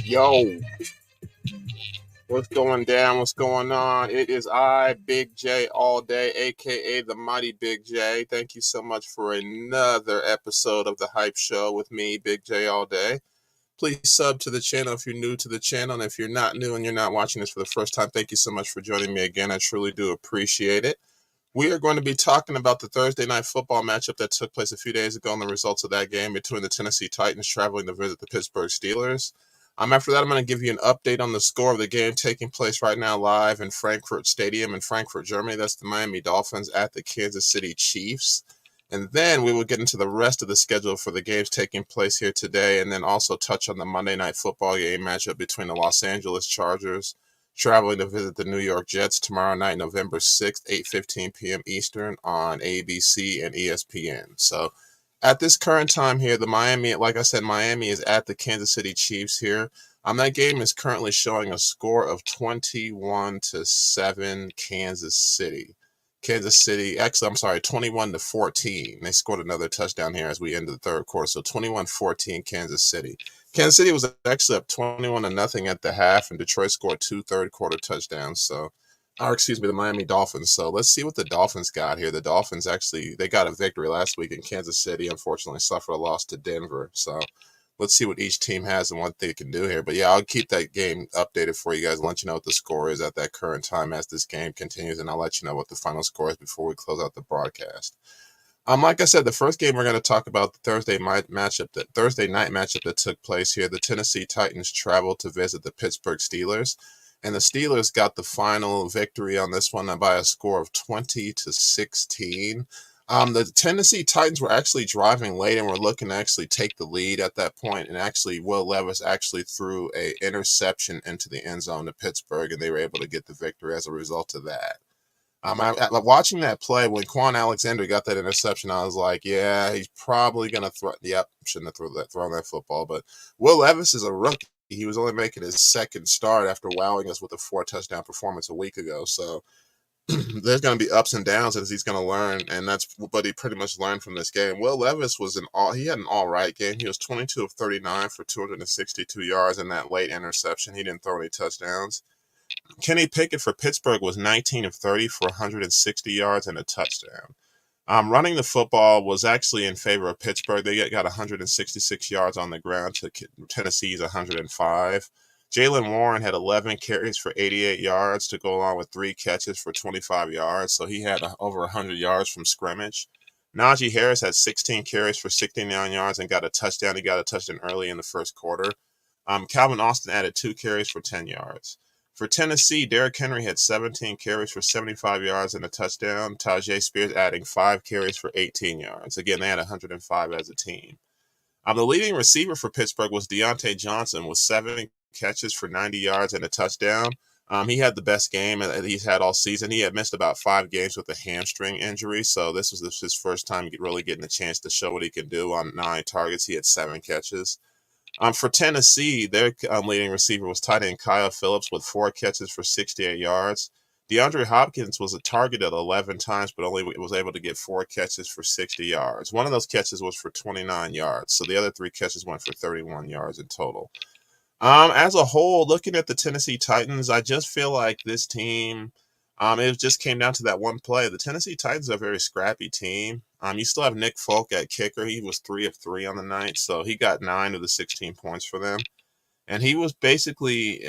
Yo, what's going down? What's going on? It is I, Big J, all day, aka the Mighty Big J. Thank you so much for another episode of the Hype Show with me, Big J, all day. Please sub to the channel if you're new to the channel, and if you're not new and you're not watching this for the first time, thank you so much for joining me again. I truly do appreciate it. We are going to be talking about the Thursday night football matchup that took place a few days ago and the results of that game between the Tennessee Titans traveling to visit the Pittsburgh Steelers. After that, I'm going to give you an update on the score of the game taking place right now live in Frankfurt Stadium in Frankfurt, Germany. That's the Miami Dolphins at the Kansas City Chiefs. And then we will get into the rest of the schedule for the games taking place here today, and then also touch on the Monday night football game matchup between the Los Angeles Chargers traveling to visit the New York Jets tomorrow night, November 6th, 8:15 p.m. Eastern on ABC and ESPN. So at this current time here, Miami is at the Kansas City Chiefs here. That game is currently showing a score of 21-7 Kansas City. Actually, I'm sorry, 21-14. They scored another touchdown here as we end the third quarter. So 21-14 Kansas City. Kansas City was actually up 21-0 at the half, and Detroit scored two third quarter touchdowns. The Miami Dolphins. So let's see what the Dolphins got here. The Dolphins they got a victory last week in Kansas City. Unfortunately, suffered a loss to Denver. So let's see what each team has and what they can do here. But yeah, I'll keep that game updated for you guys and let you know what the score is at that current time as this game continues, and I'll let you know what the final score is before we close out the broadcast. Like I said, the first game we're going to talk about the Thursday night matchup that took place here. The Tennessee Titans traveled to visit the Pittsburgh Steelers, and the Steelers got the final victory on this one by a score of 20-16. The Tennessee Titans were actually driving late and were looking to actually take the lead at that point, and actually Will Levis actually threw an interception into the end zone to Pittsburgh, and they were able to get the victory as a result of that. Watching that play, when Quan Alexander got that interception, I was like, yeah, he's probably going to throw. Yep, shouldn't have thrown that football. But Will Levis is a rookie. He was only making his second start after wowing us with a 4-touchdown performance a week ago. So there's going to be ups and downs as he's going to learn, and that's what he pretty much learned from this game. Will Levis he had an all right game. He was 22 of 39 for 262 yards in that late interception. He didn't throw any touchdowns. Kenny Pickett for Pittsburgh was 19 of 30 for 160 yards and a touchdown. Running the football was actually in favor of Pittsburgh. They got 166 yards on the ground to Tennessee's 105. Jaylen Warren had 11 carries for 88 yards to go along with 3 catches for 25 yards. So he had over 100 yards from scrimmage. Najee Harris had 16 carries for 69 yards and got a touchdown. He got a touchdown early in the first quarter. Calvin Austin added 2 carries for 10 yards. For Tennessee, Derrick Henry had 17 carries for 75 yards and a touchdown. Tajay Spears adding 5 carries for 18 yards. Again, they had 105 as a team. The leading receiver for Pittsburgh was Deontay Johnson with 7 catches for 90 yards and a touchdown. He had the best game that he's had all season. He had missed about 5 games with a hamstring injury, so this was his first time really getting a chance to show what he can do. On 9 targets, he had 7 catches. For Tennessee, their leading receiver was tight end Kyle Phillips with 4 catches for 68 yards. DeAndre Hopkins was targeted 11 times, but only was able to get 4 catches for 60 yards. One of those catches was for 29 yards, so the other 3 catches went for 31 yards in total. As a whole, looking at the Tennessee Titans, I just feel like this team, it just came down to that one play. The Tennessee Titans are a very scrappy team. You still have Nick Folk at kicker. He was 3 of 3 on the night, so he got 9 of the 16 points for them. And he was basically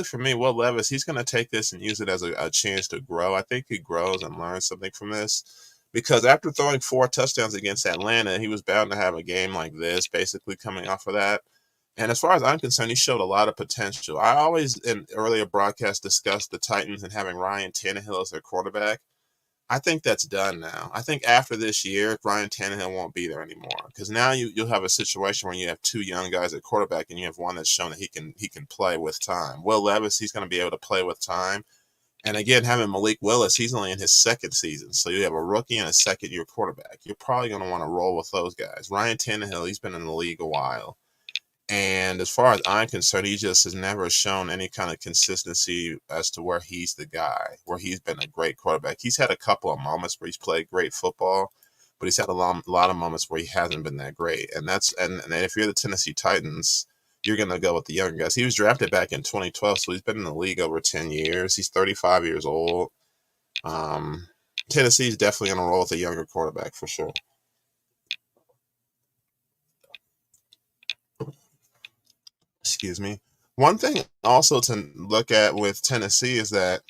for me, Will Levis, he's going to take this and use it as a chance to grow. I think he grows and learns something from this. Because after throwing 4 touchdowns against Atlanta, he was bound to have a game like this, basically coming off of that. And as far as I'm concerned, he showed a lot of potential. I always, in earlier broadcasts, discussed the Titans and having Ryan Tannehill as their quarterback. I think that's done now. I think after this year, Ryan Tannehill won't be there anymore because now you'll have a situation where you have 2 young guys at quarterback and you have one that's shown that he can play with time. Will Levis, he's going to be able to play with time. And again, having Malik Willis, he's only in his 2nd season. So you have a rookie and a second-year quarterback. You're probably going to want to roll with those guys. Ryan Tannehill, he's been in the league a while. And as far as I'm concerned, he just has never shown any kind of consistency as to where he's the guy, where he's been a great quarterback. He's had a couple of moments where he's played great football, but he's had a lot of moments where he hasn't been that great. And if you're the Tennessee Titans, you're going to go with the younger guys. He was drafted back in 2012, so he's been in the league over 10 years. He's 35 years old. Tennessee's definitely going to roll with a younger quarterback for sure. Excuse me. One thing also to look at with Tennessee is that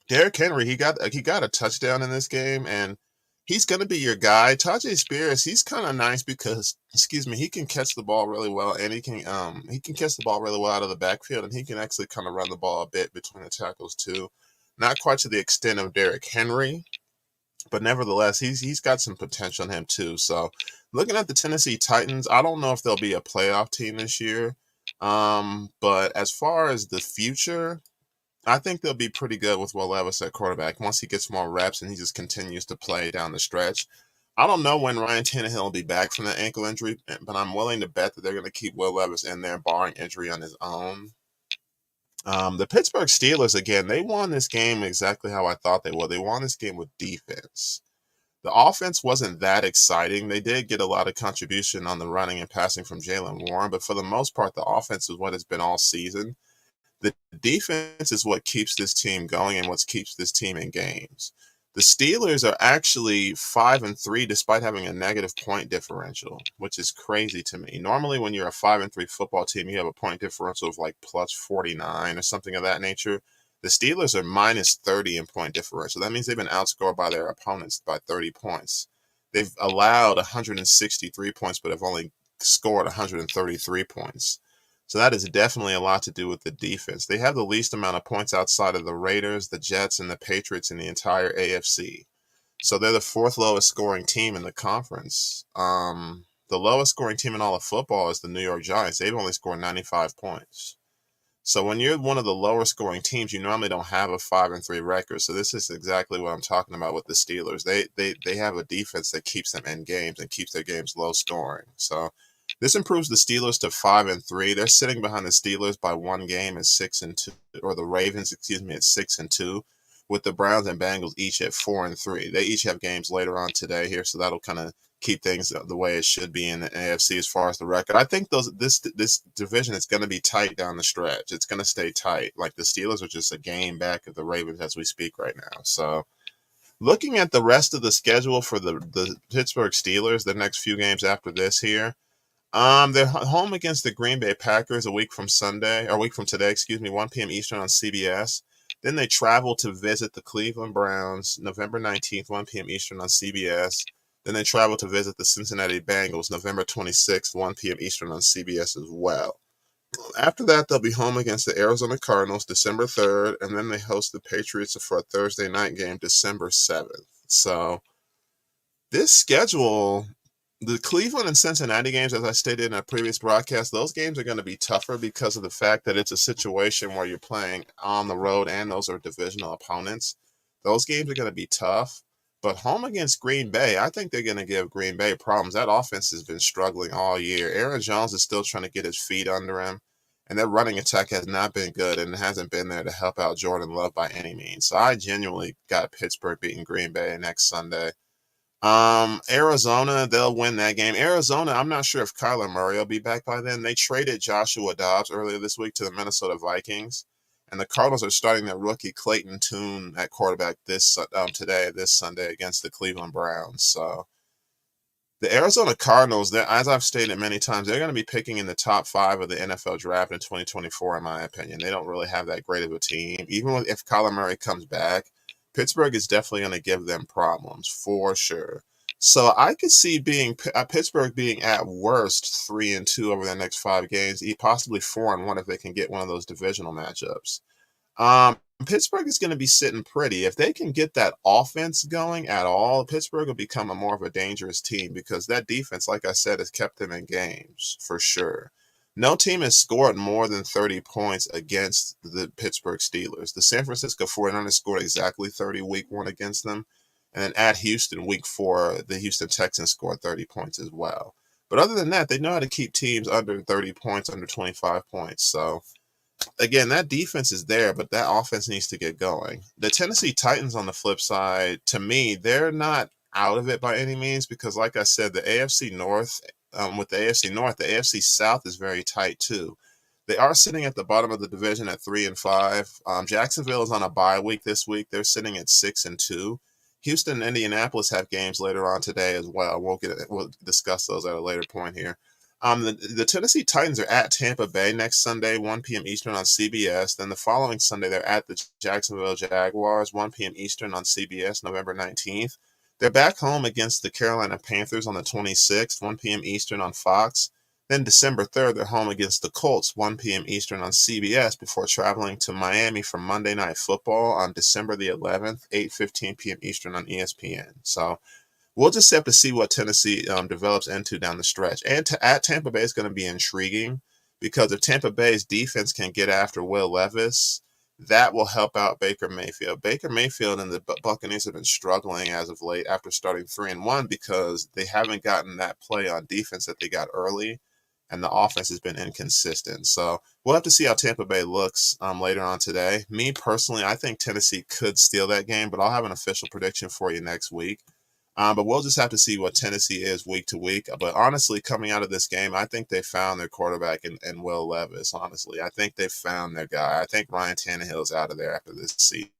Derrick Henry, he got a touchdown in this game, and he's going to be your guy. Tajay Spears, he's kind of nice because, excuse me, he can catch the ball really well, and he can catch the ball really well out of the backfield, and he can actually kind of run the ball a bit between the tackles too. Not quite to the extent of Derrick Henry, but nevertheless, he's got some potential in him too. So, looking at the Tennessee Titans, I don't know if they'll be a playoff team this year. But as far as the future, I think they'll be pretty good with Will Levis at quarterback once he gets more reps and he just continues to play down the stretch. I don't know when Ryan Tannehill will be back from the ankle injury, but I'm willing to bet that they're going to keep Will Levis in there, barring injury on his own. The Pittsburgh Steelers, again, they won this game exactly how I thought they would. They won this game with defense. The offense wasn't that exciting. They did get a lot of contribution on the running and passing from Jalen Warren, but for the most part, the offense is what it's been all season. The defense is what keeps this team going and what keeps this team in games. The Steelers are actually 5-3 despite having a negative point differential, which is crazy to me. Normally, when you're a 5-3 football team, you have a point differential of like plus 49 or something of that nature. The Steelers are minus 30 in point differential. That means they've been outscored by their opponents by 30 points. They've allowed 163 points, but have only scored 133 points. So that is definitely a lot to do with the defense. They have the least amount of points outside of the Raiders, the Jets, and the Patriots in the entire AFC. So they're the fourth lowest scoring team in the conference. The lowest scoring team in all of football is the New York Giants. They've only scored 95 points. So when you're one of the lower scoring teams, you normally don't have a 5-3 record. So this is exactly what I'm talking about with the Steelers. They have a defense that keeps them in games and keeps their games low scoring. So this improves the Steelers to 5-3. They're sitting behind the Steelers by one game at 6-2, or the Ravens, excuse me, at 6-2, with the Browns and Bengals each at 4-3. They each have games later on today here, so that'll kind of keep things the way it should be in the AFC as far as the record. I think this division is going to be tight down the stretch. It's going to stay tight. Like the Steelers are just a game back of the Ravens as we speak right now. So looking at the rest of the schedule for the Pittsburgh Steelers, the next few games after this here, they're home against the Green Bay Packers a week from today, 1 p.m. Eastern on CBS. Then they travel to visit the Cleveland Browns November 19th, 1 p.m. Eastern on CBS. Then they travel to visit the Cincinnati Bengals November 26th, 1 p.m. Eastern on CBS as well. After that, they'll be home against the Arizona Cardinals December 3rd, and then they host the Patriots for a Thursday night game December 7th. So this schedule, the Cleveland and Cincinnati games, as I stated in a previous broadcast, those games are going to be tougher because of the fact that it's a situation where you're playing on the road and those are divisional opponents. Those games are going to be tough. But home against Green Bay, I think they're going to give Green Bay problems. That offense has been struggling all year. Aaron Jones is still trying to get his feet under him, and their running attack has not been good, and it hasn't been there to help out Jordan Love by any means. So I genuinely got Pittsburgh beating Green Bay next Sunday. Arizona, they'll win that game. Arizona, I'm not sure if Kyler Murray will be back by then. They traded Joshua Dobbs earlier this week to the Minnesota Vikings. And the Cardinals are starting their rookie Clayton Tune at quarterback this Sunday against the Cleveland Browns. So the Arizona Cardinals, as I've stated many times, they're going to be picking in the top 5 of the NFL draft in 2024, in my opinion. They don't really have that great of a team. Even if Kyler Murray comes back, Pittsburgh is definitely going to give them problems for sure. So I could see Pittsburgh being at worst 3-2 over the next 5 games, possibly 4-1 if they can get one of those divisional matchups. Pittsburgh is going to be sitting pretty. If they can get that offense going at all, Pittsburgh will become more of a dangerous team because that defense, like I said, has kept them in games for sure. No team has scored more than 30 points against the Pittsburgh Steelers. The San Francisco 49ers scored exactly 30 week 1 against them. And then at Houston, week 4, the Houston Texans scored 30 points as well. But other than that, they know how to keep teams under 30 points, under 25 points. So again, that defense is there, but that offense needs to get going. The Tennessee Titans, on the flip side, to me, they're not out of it by any means because, like I said, the AFC North, with the AFC North, the AFC South is very tight too. They are sitting at the bottom of the division at 3-5. Jacksonville is on a bye week this week. They're sitting at 6-2. Houston and Indianapolis have games later on today as well. We'll discuss those at a later point here. The Tennessee Titans are at Tampa Bay next Sunday, 1 p.m. Eastern on CBS. Then the following Sunday, they're at the Jacksonville Jaguars, 1 p.m. Eastern on CBS, November 19th. They're back home against the Carolina Panthers on the 26th, 1 p.m. Eastern on Fox. Then December 3rd, they're home against the Colts, 1 p.m. Eastern on CBS, before traveling to Miami for Monday Night Football on December the 11th, 8:15 p.m. Eastern on ESPN. So we'll just have to see what Tennessee develops into down the stretch. And at Tampa Bay is going to be intriguing because if Tampa Bay's defense can get after Will Levis, that will help out Baker Mayfield. Baker Mayfield and the Buccaneers have been struggling as of late after starting 3-1 because they haven't gotten that play on defense that they got early, and the offense has been inconsistent. So we'll have to see how Tampa Bay looks later on today. Me personally, I think Tennessee could steal that game, but I'll have an official prediction for you next week. But we'll just have to see what Tennessee is week to week. But honestly, coming out of this game, I think they found their quarterback in Will Levis, honestly. I think they found their guy. I think Ryan Tannehill's out of there after this season.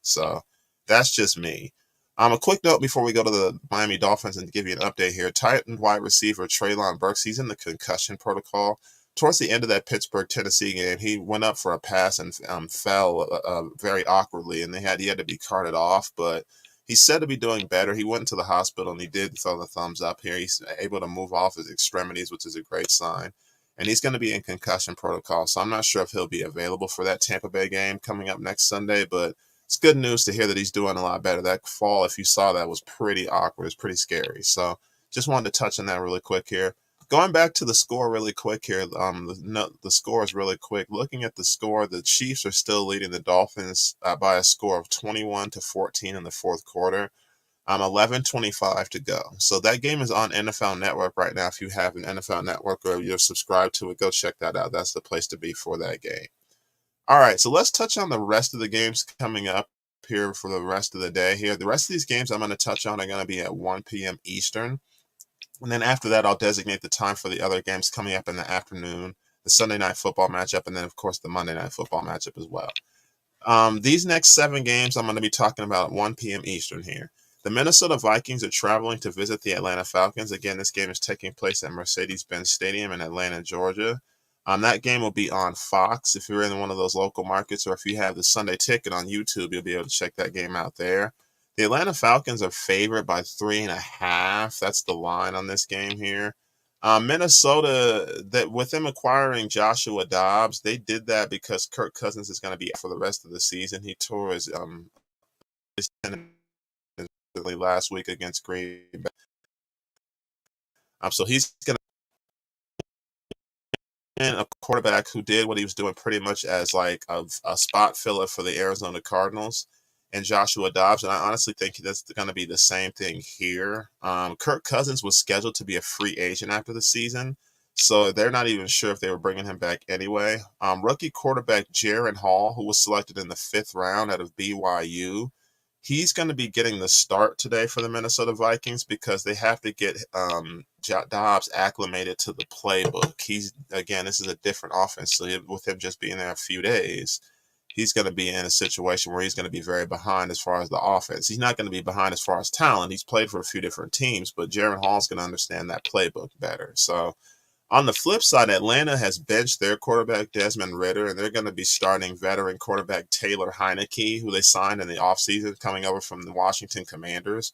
So that's just me. A quick note before we go to the Miami Dolphins and give you an update here. Titan wide receiver Treylon Burks, he's in the concussion protocol. Towards the end of that Pittsburgh, Tennessee game, he went up for a pass and fell very awkwardly, and he had to be carted off, but he's said to be doing better. He went to the hospital and he did throw the thumbs up here. He's able to move off his extremities, which is a great sign. And he's going to be in concussion protocol. So I'm not sure if he'll be available for that Tampa Bay game coming up next Sunday, but it's good news to hear that he's doing a lot better. That fall, if you saw that, was pretty awkward. It was pretty scary. So just wanted to touch on that really quick here. Going back to the score really quick here, the score is really quick. Looking at the score, the Chiefs are still leading the Dolphins by a score of 21-14 in the fourth quarter. 11:25 to go. So that game is on NFL Network right now. If you have an NFL Network or you're subscribed to it, go check that out. That's the place to be for that game. All right, so let's touch on the rest of the games coming up here for the rest of the day here. The rest of these games I'm going to touch on are going to be at 1 p.m. Eastern. And then after that, I'll designate the time for the other games coming up in the afternoon, the Sunday Night Football matchup, and then, of course, the Monday Night Football matchup as well. These next 7 games I'm going to be talking about at 1 p.m. Eastern here. The Minnesota Vikings are traveling to visit the Atlanta Falcons. Again, this game is taking place at Mercedes-Benz Stadium in Atlanta, Georgia. That game will be on Fox if you're in one of those local markets, or if you have the Sunday Ticket on YouTube, you'll be able to check that game out there. The Atlanta Falcons are favored by 3.5. That's the line on this game here. Minnesota, that with them acquiring Joshua Dobbs, they did that because Kirk Cousins is going to be out for the rest of the season. He tore his tendon last week against Green Bay. So he's going to a quarterback who did what he was doing pretty much as like a spot filler for the Arizona Cardinals and Joshua Dobbs. And I honestly think that's going to be the same thing here. Kirk Cousins was scheduled to be a free agent after the season, so they're not even sure if they were bringing him back anyway. Rookie quarterback Jaren Hall, who was selected in the 5th round out of BYU, he's going to be getting the start today for the Minnesota Vikings because they have to get Dobbs acclimated to the playbook. This is a different offense. So with him just being there a few days, he's going to be in a situation where he's going to be very behind as far as the offense. He's not going to be behind as far as talent. He's played for a few different teams, but Jaren Hall's going to understand that playbook better. So on the flip side, Atlanta has benched their quarterback, Desmond Ridder, and they're going to be starting veteran quarterback Taylor Heineke, who they signed in the offseason, coming over from the Washington Commanders.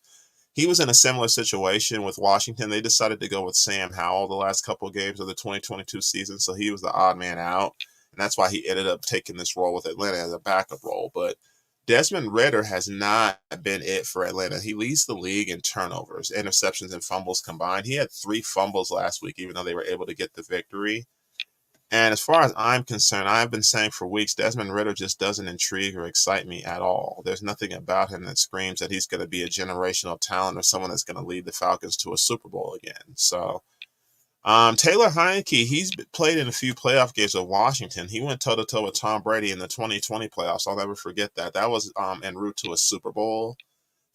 He was in a similar situation with Washington. They decided to go with Sam Howell the last couple of games of the 2022 season, so he was the odd man out, and that's why he ended up taking this role with Atlanta as a backup role. But Desmond Ridder has not been it for Atlanta. He leads the league in turnovers, interceptions, and fumbles combined. He had 3 fumbles last week, even though they were able to get the victory. And as far as I'm concerned, I've been saying for weeks, Desmond Ridder just doesn't intrigue or excite me at all. There's nothing about him that screams that he's going to be a generational talent or someone that's going to lead the Falcons to a Super Bowl again. So Taylor Heineke, he's played in a few playoff games with Washington. He went toe-to-toe with Tom Brady in the 2020 playoffs. I'll never forget that. That was en route to a Super Bowl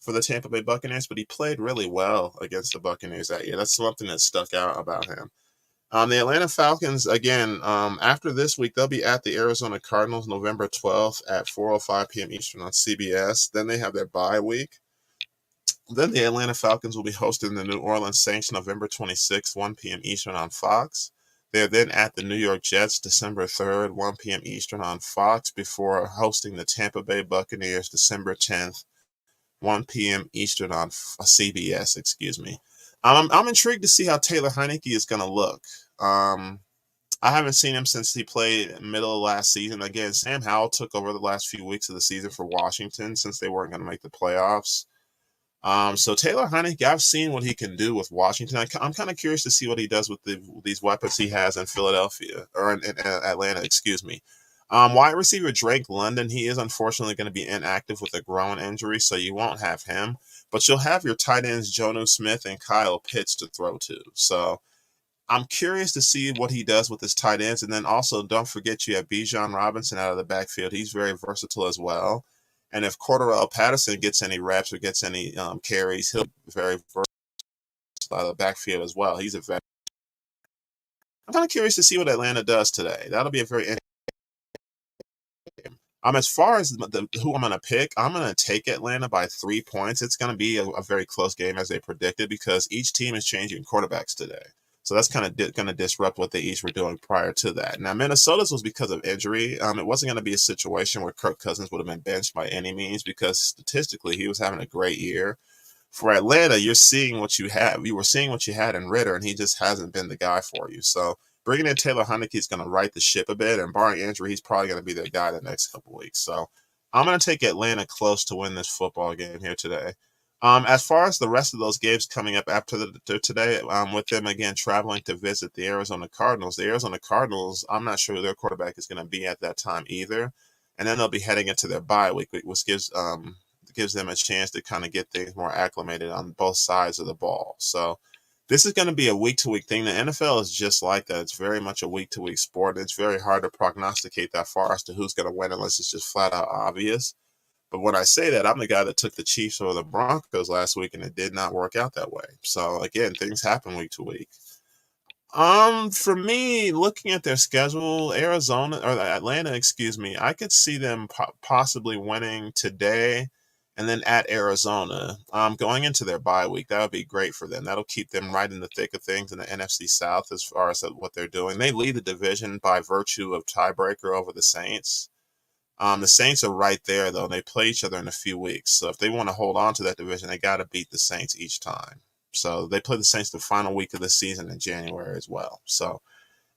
for the Tampa Bay Buccaneers, but he played really well against the Buccaneers that year. That's something that stuck out about him. The Atlanta Falcons, again, after this week, they'll be at the Arizona Cardinals November 12th at 4:05 p.m. Eastern on CBS. Then they have their bye week. Then the Atlanta Falcons will be hosting the New Orleans Saints November 26th, 1 p.m. Eastern on Fox. They're then at the New York Jets December 3rd, 1 p.m. Eastern on Fox, before hosting the Tampa Bay Buccaneers December 10th, 1 p.m. Eastern on CBS, excuse me. I'm intrigued to see how Taylor Heineke is going to look. I haven't seen him since he played middle of last season. Again, Sam Howell took over the last few weeks of the season for Washington since they weren't going to make the playoffs. So Taylor Heineke, I've seen what he can do with Washington. I'm kind of curious to see what he does with these weapons he has in Philadelphia or in Atlanta, excuse me. Wide receiver Drake London, he is unfortunately going to be inactive with a groin injury, so you won't have him. But you'll have your tight ends Jonnu Smith and Kyle Pitts to throw to. So I'm curious to see what he does with his tight ends. And then also, don't forget you have Bijan Robinson out of the backfield. He's very versatile as well. And if Cordarrelle Patterson gets any reps or gets any carries, he'll be very versatile out of the backfield as well. He's a veteran. I'm kind of curious to see what Atlanta does today. That'll be a very interesting game. As far as who I'm going to pick, I'm going to take Atlanta by 3 points. It's going to be a very close game as they predicted because each team is changing quarterbacks today. So that's kind of going to disrupt what they each were doing prior to that. Now, Minnesota's was because of injury. It wasn't going to be a situation where Kirk Cousins would have been benched by any means because statistically he was having a great year. For Atlanta, you're seeing what you have. You were seeing what you had in Ritter, and he just hasn't been the guy for you. So bringing in Taylor Heineke is going to right the ship a bit, and barring injury, he's probably going to be the guy the next couple weeks. So I'm going to take Atlanta close to win this football game here today. As far as the rest of those games coming up after today, with them again traveling to visit the Arizona Cardinals, I'm not sure who their quarterback is going to be at that time either. And then they'll be heading into their bye week, which gives them a chance to kind of get things more acclimated on both sides of the ball. So this is going to be a week-to-week thing. The NFL is just like that. It's very much a week-to-week sport. It's very hard to prognosticate that far as to who's going to win unless it's just flat out obvious. But when I say that, I'm the guy that took the Chiefs over the Broncos last week, and it did not work out that way. So again, things happen week to week. For me, looking at their schedule, Atlanta, excuse me, I could see them possibly winning today, and then at Arizona, going into their bye week. That would be great for them. That'll keep them right in the thick of things in the NFC South as far as what they're doing. They lead the division by virtue of tiebreaker over the Saints. The Saints are right there, though. They play each other in a few weeks. So if they want to hold on to that division, they got to beat the Saints each time. So they play the Saints the final week of the season in January as well. So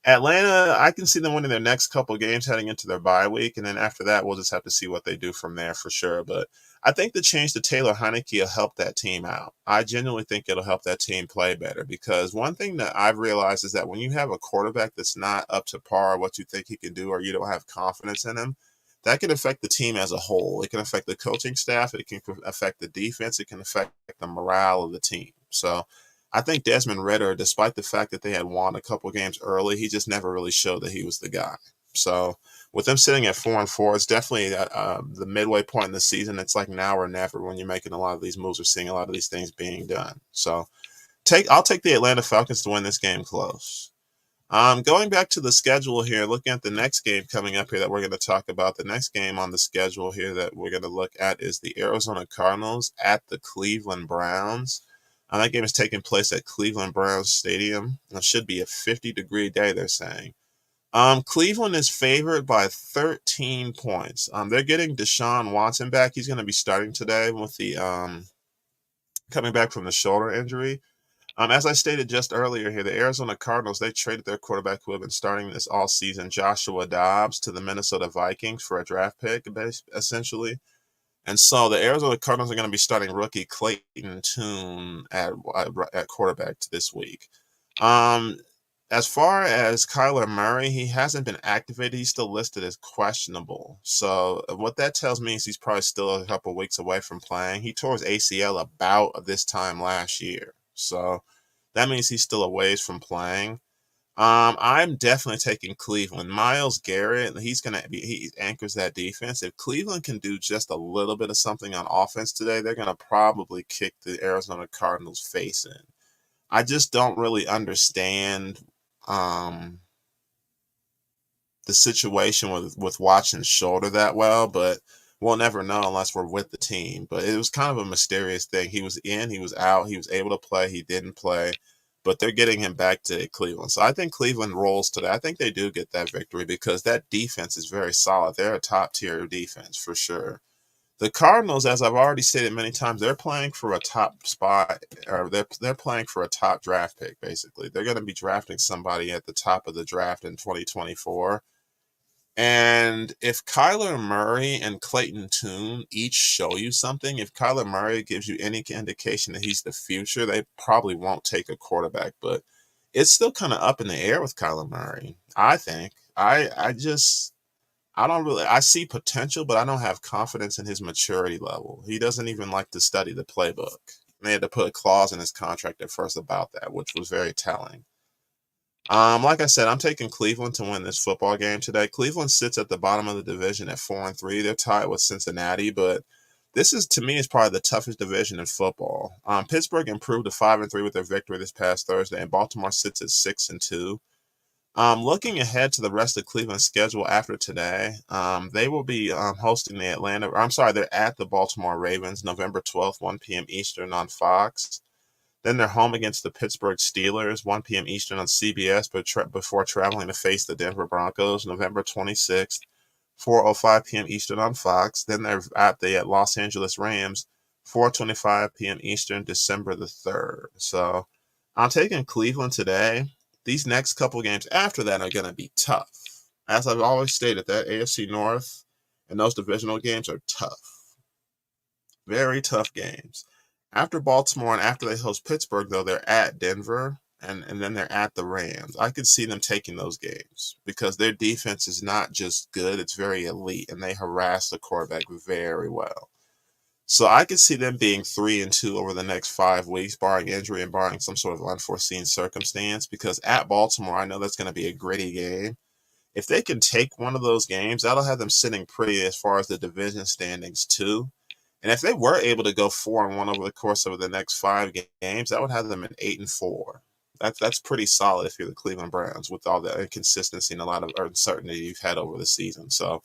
Atlanta, I can see them winning their next couple of games heading into their bye week. And then after that, we'll just have to see what they do from there for sure. But I think the change to Taylor Heineke will help that team out. I genuinely think it'll help that team play better because one thing that I've realized is that when you have a quarterback that's not up to par what you think he can do or you don't have confidence in him, that can affect the team as a whole. It can affect the coaching staff. It can affect the defense. It can affect the morale of the team. So I think Desmond Ritter, despite the fact that they had won a couple games early, he just never really showed that he was the guy. So with them sitting at 4-4, it's definitely the midway point in the season. It's like now or never when you're making a lot of these moves or seeing a lot of these things being done. So I'll take the Atlanta Falcons to win this game close. Going back to the schedule here, looking at the next game coming up here that we're going to talk about. The next game on the schedule here that we're going to look at is the Arizona Cardinals at the Cleveland Browns. That game is taking place at Cleveland Browns Stadium. It should be a 50-degree day, they're saying. Cleveland is favored by 13 points. They're getting Deshaun Watson back. He's going to be starting today with the coming back from the shoulder injury. As I stated just earlier here, the Arizona Cardinals, they traded their quarterback who had been starting this all season, Joshua Dobbs, to the Minnesota Vikings for a draft pick, essentially. And so the Arizona Cardinals are going to be starting rookie Clayton Tune at quarterback this week. As far as Kyler Murray, he hasn't been activated. He's still listed as questionable. So what that tells me is he's probably still a couple weeks away from playing. He tore his ACL about this time last year. So that means he's still a ways from playing. I'm definitely taking Cleveland. Myles Garrett, he anchors that defense. If Cleveland can do just a little bit of something on offense today, they're gonna probably kick the Arizona Cardinals face in. I just don't really understand um the situation with Watson's shoulder that well, but we'll never know unless we're with the team. But it was kind of a mysterious thing. He was in, he was out, he was able to play, he didn't play, but they're getting him back to Cleveland. So I think Cleveland rolls today. I think they do get that victory because that defense is very solid. They're a top tier defense for sure. The Cardinals, as I've already stated many times, they're playing for a top spot, or they're playing for a top draft pick. Basically, they're going to be drafting somebody at the top of the draft in 2024. And if Kyler Murray and Clayton Tune each show you something, if Kyler Murray gives you any indication that he's the future, they probably won't take a quarterback. But it's still kind of up in the air with Kyler Murray. I think. I don't really I see potential, but I don't have confidence in his maturity level. He doesn't even like to study the playbook. They had to put a clause in his contract at first about that, which was very telling. Like I said, I'm taking Cleveland to win this football game today. Cleveland sits at the bottom of the division at 4-3. They're tied with Cincinnati, but this is to me is probably the toughest division in football. Pittsburgh improved to 5-3 with their victory this past Thursday, and Baltimore sits at 6-2. Looking ahead to the rest of Cleveland's schedule after today, they will be hosting the they're at the Baltimore Ravens November 12th, 1 p.m. Eastern on Fox. Then they're home against the Pittsburgh Steelers, 1 p.m. Eastern on CBS, before traveling to face the Denver Broncos, November 26th, 4:05 p.m. Eastern on Fox. Then they're at the Los Angeles Rams, 4:25 p.m. Eastern, December the 3rd. So I'm taking Cleveland today. These next couple games after that are going to be tough. As I've always stated, that AFC North and those divisional games are tough. Very tough games. After Baltimore and after they host Pittsburgh, though, they're at Denver and then they're at the Rams. I could see them taking those games because their defense is not just good, it's very elite, and they harass the quarterback very well. So I could see them being 3-2 over the next 5 weeks, barring injury and barring some sort of unforeseen circumstance, because at Baltimore, I know that's going to be a gritty game. If they can take one of those games, that'll have them sitting pretty as far as the division standings too. And if they were able to go 4-1 over the course of the next 5 games, that would have them at 8-4. That's pretty solid if you're the Cleveland Browns with all the inconsistency and a lot of uncertainty you've had over the season. So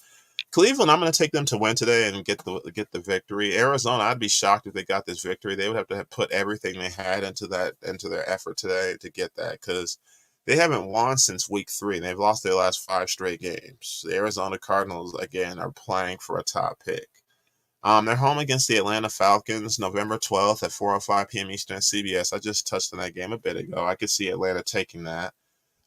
Cleveland, I'm going to take them to win today and get the victory. Arizona, I'd be shocked if they got this victory. They would have to put everything they had into their effort today to get that because they haven't won since week 3. And they've lost their last 5 straight games. The Arizona Cardinals, again, are playing for a top pick. They're home against the Atlanta Falcons November 12th at 4:05 p.m. Eastern at CBS. I just touched on that game a bit ago. I could see Atlanta taking that.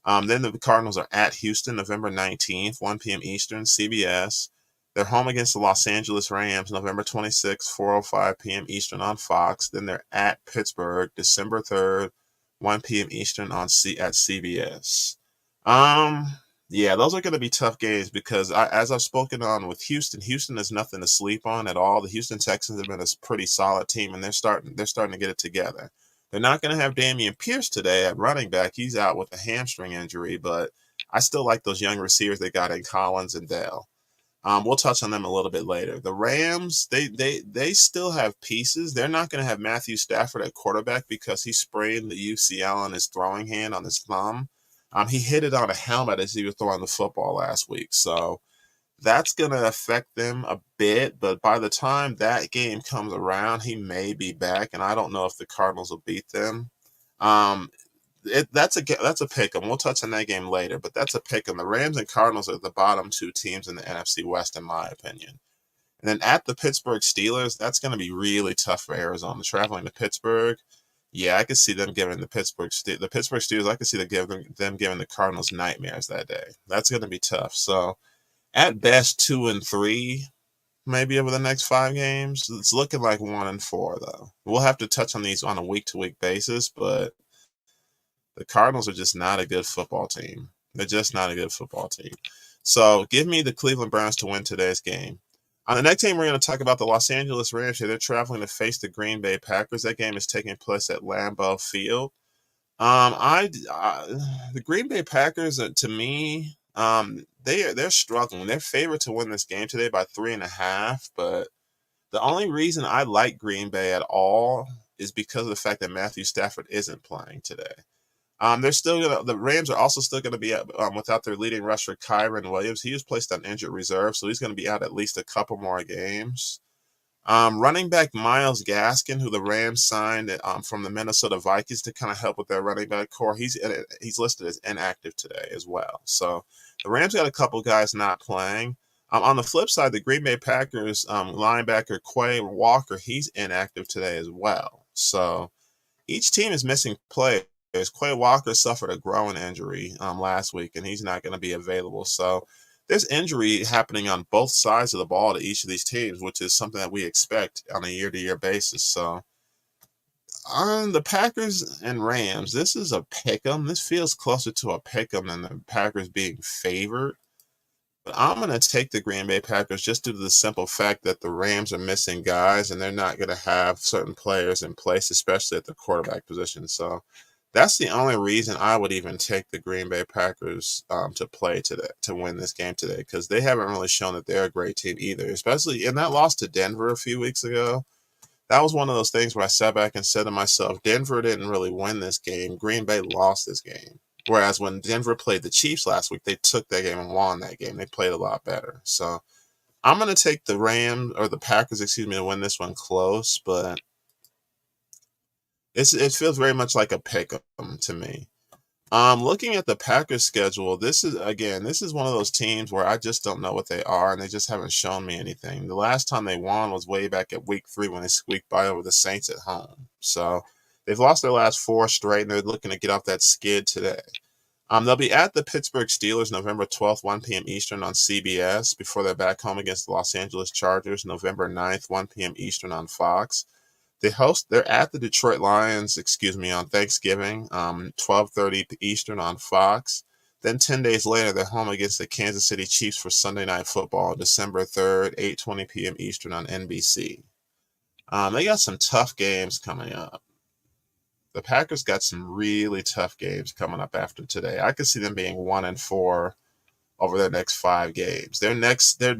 Then the Cardinals are at Houston November 19th, 1 p.m. Eastern, CBS. They're home against the Los Angeles Rams November 26th, 4:05 p.m. Eastern on Fox. Then they're at Pittsburgh December 3rd, 1 p.m. Eastern at CBS. Yeah, those are going to be tough games because as I've spoken on with Houston is nothing to sleep on at all. The Houston Texans have been a pretty solid team, and they're starting to get it together. They're not going to have Dameon Pierce today at running back. He's out with a hamstring injury, but I still like those young receivers they got in Collins and Dell. We'll touch on them a little bit later. The Rams, they still have pieces. They're not going to have Matthew Stafford at quarterback because he sprained the UCL on his throwing hand on his thumb. He hit it on a helmet as he was throwing the football last week. So that's going to affect them a bit. But by the time that game comes around, he may be back. And I don't know if the Cardinals will beat them. That's a pick 'em. We'll touch on that game later. But that's a pick 'em. The Rams and Cardinals are the bottom 2 teams in the NFC West, in my opinion. And then at the Pittsburgh Steelers, that's going to be really tough for Arizona. Traveling to Pittsburgh. Yeah, I could see them giving the Pittsburgh Steelers. I could see them giving the Cardinals nightmares that day. That's going to be tough. So, at best, 2-3, maybe over the next 5 games. It's looking like 1-4 though. We'll have to touch on these on a week-to-week basis, but the Cardinals are just not a good football team. They're just not a good football team. So, give me the Cleveland Browns to win today's game. On the next game, we're going to talk about the Los Angeles Rams. They're traveling to face the Green Bay Packers. That game is taking place at Lambeau Field. The Green Bay Packers, to me, they're struggling. They're favored to win this game today by 3.5. But the only reason I like Green Bay at all is because of the fact that Matthew Stafford isn't playing today. They're still gonna. The Rams are also still gonna be without their leading rusher Kyron Williams. He was placed on injured reserve, so he's gonna be out at least a couple more games. Running back Myles Gaskin, who the Rams signed from the Minnesota Vikings to kind of help with their running back core, he's listed as inactive today as well. So the Rams got a couple guys not playing. On the flip side, the Green Bay Packers linebacker Quay Walker, he's inactive today as well. So each team is missing players. Quay Walker suffered a groin injury last week, and he's not going to be available. So there's injury happening on both sides of the ball to each of these teams, which is something that we expect on a year-to-year basis. So on the Packers and Rams, this is a pick'em. This feels closer to a pick'em than the Packers being favored. But I'm going to take the Green Bay Packers just due to the simple fact that the Rams are missing guys and they're not going to have certain players in place, especially at the quarterback position. So that's the only reason I would even take the Green Bay Packers to play today, to win this game today, because they haven't really shown that they're a great team either, especially in that loss to Denver a few weeks ago. That was one of those things where I sat back and said to myself, Denver didn't really win this game. Green Bay lost this game. Whereas when Denver played the Chiefs last week, they took that game and won that game. They played a lot better. So I'm going to take the Rams or the Packers, to win this one close, but it feels very much like a pick 'em to me. Looking at the Packers schedule, this is one of those teams where I just don't know what they are, and they just haven't shown me anything. The last time they won was way back at Week 3 when they squeaked by over the Saints at home. So they've lost their last 4 straight, and they're looking to get off that skid today. They'll be at the Pittsburgh Steelers November 12th, 1 p.m. Eastern on CBS before they're back home against the Los Angeles Chargers November 9th, 1 p.m. Eastern on Fox. They're at the Detroit Lions, on Thanksgiving, 12:30 Eastern on Fox. Then 10 days later, they're home against the Kansas City Chiefs for Sunday Night Football, December 3rd, 8:20 p.m. Eastern on NBC. They got some tough games coming up. The Packers got some really tough games coming up after today. I could see them being 1-4 over their next 5 games. Their next game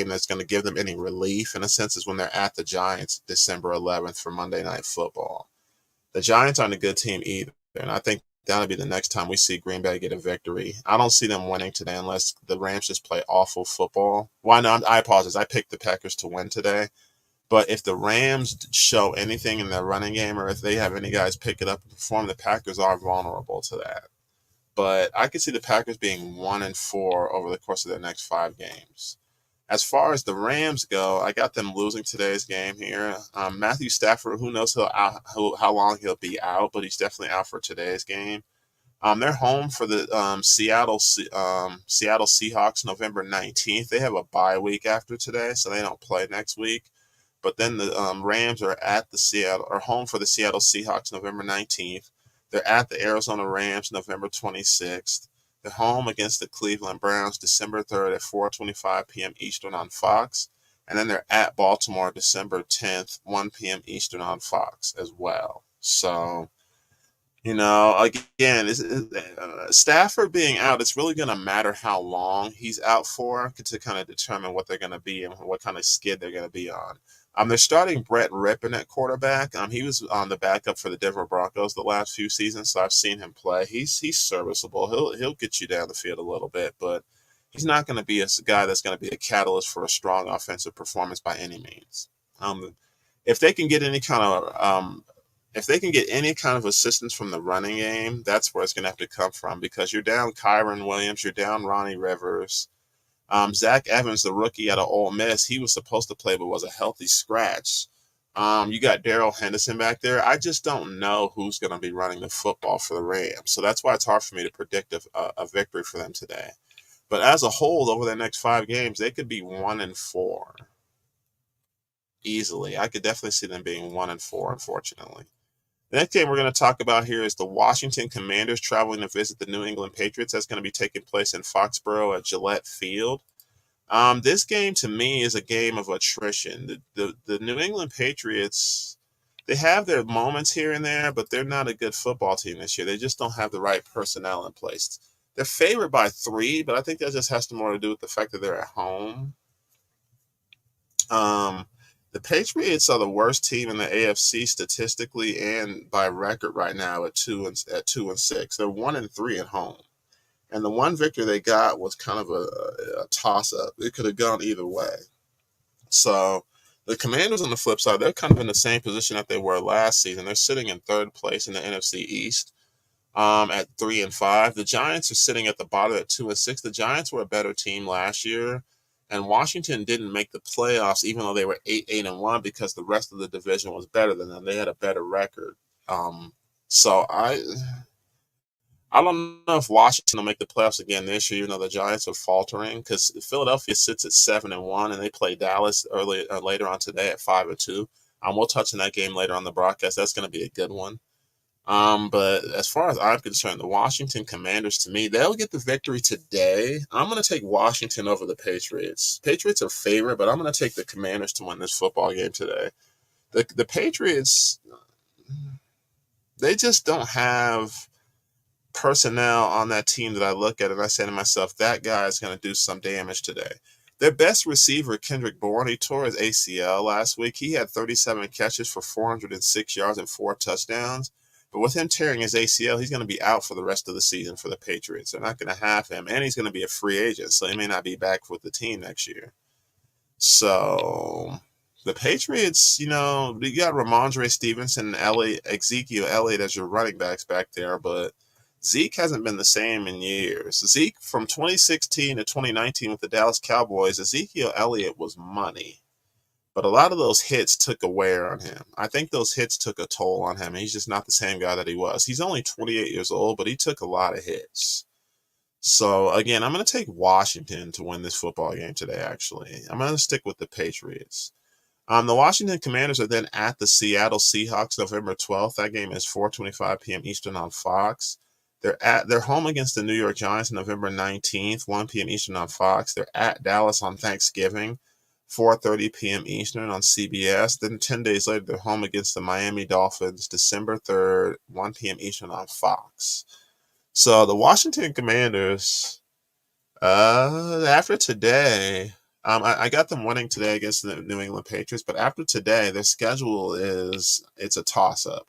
that's going to give them any relief, in a sense, is when they're at the Giants December 11th for Monday Night Football. The Giants aren't a good team either, and I think that'll be the next time we see Green Bay get a victory. I don't see them winning today unless the Rams just play awful football. Why not? I apologize. I picked the Packers to win today. But if the Rams show anything in their running game, or if they have any guys pick it up and perform, the Packers are vulnerable to that. But I could see the Packers being 1-4 over the course of their next 5 games. As far as the Rams go, I got them losing today's game here. Matthew Stafford, who knows how long he'll be out, but he's definitely out for today's game. They're home for the Seattle Seahawks November 19th. They have a bye week after today, so they don't play next week. But then the Rams are home for the Seattle Seahawks November 19th. They're at the Arizona Rams November 26th. They're home against the Cleveland Browns December 3rd at 4:25 p.m. Eastern on Fox. And then they're at Baltimore December 10th, 1 p.m. Eastern on Fox as well. So, again, Stafford being out, it's really going to matter how long he's out for to kind of determine what they're going to be and what kind of skid they're going to be on. They're starting Brett Rippon at quarterback. He was on the backup for the Denver Broncos the last few seasons, so I've seen him play. He's serviceable. He'll get you down the field a little bit, but he's not going to be a guy that's going to be a catalyst for a strong offensive performance by any means. If they can get any kind of assistance from the running game, that's where it's going to have to come from, because you're down Kyron Williams, you're down Ronnie Rivers. Zach Evans, the rookie out of Ole Miss, he was supposed to play but was a healthy scratch. You got Darrell Henderson back there. I just don't know who's going to be running the football for the Rams. So that's why it's hard for me to predict a victory for them today. But as a whole, over their next 5 games, they could be 1-4 easily. I could definitely see them being 1-4, unfortunately. The next game we're going to talk about here is the Washington Commanders traveling to visit the New England Patriots. That's going to be taking place in Foxborough at Gillette Field. This game, to me, is a game of attrition. The New England Patriots, They have their moments here and there, but they're not a good football team this year. They just don't have the right personnel in place. They're favored by 3, but I think that just has more to do with the fact that they're at home. Um, the Patriots are the worst team in the AFC statistically and by record right now at 2-6. They're 1-3 at home, and the one victory they got was kind of a toss up. It could have gone either way. So the Commanders on the flip side, they're kind of in the same position that they were last season. They're sitting in third place in the NFC East at 3-5. The Giants are sitting at the bottom at 2-6. The Giants were a better team last year, and Washington didn't make the playoffs, even though they were 8-1, because the rest of the division was better than them. They had a better record. So I don't know if Washington will make the playoffs again this year, even though the Giants are faltering, because Philadelphia sits at 7-1, and they play Dallas later on today at 5-2. We'll touch on that game later on the broadcast. That's going to be a good one. But as far as I'm concerned, the Washington Commanders, to me, they'll get the victory today. I'm going to take Washington over the Patriots. Patriots are favorite, but I'm going to take the Commanders to win this football game today. The Patriots, they just don't have personnel on that team that I look at and I say to myself, that guy is going to do some damage today. Their best receiver, Kendrick Bourne, he tore his ACL last week. He had 37 catches for 406 yards and 4 touchdowns. But with him tearing his ACL, he's going to be out for the rest of the season for the Patriots. They're not going to have him. And he's going to be a free agent, so he may not be back with the team next year. So the Patriots, you got Ramondre Stevenson and Ezekiel Elliott as your running backs back there, but Zeke hasn't been the same in years. Zeke, from 2016 to 2019 with the Dallas Cowboys, Ezekiel Elliott was money. But a lot of those hits took a wear on him. I think those hits took a toll on him. He's just not the same guy that he was. He's only 28 years old, but he took a lot of hits. So, again, I'm going to take Washington to win this football game today, actually. I'm going to stick with the Patriots. The Washington Commanders are then at the Seattle Seahawks November 12th. That game is 4:25 p.m. Eastern on Fox. They're home against the New York Giants November 19th, 1 p.m. Eastern on Fox. They're at Dallas on Thanksgiving, 4:30 p.m. Eastern on CBS. Then 10 days later, they're home against the Miami Dolphins December 3rd, 1 p.m. Eastern on Fox. So the Washington Commanders, after today, I got them winning today against the New England Patriots, but after today, their schedule it's a toss-up.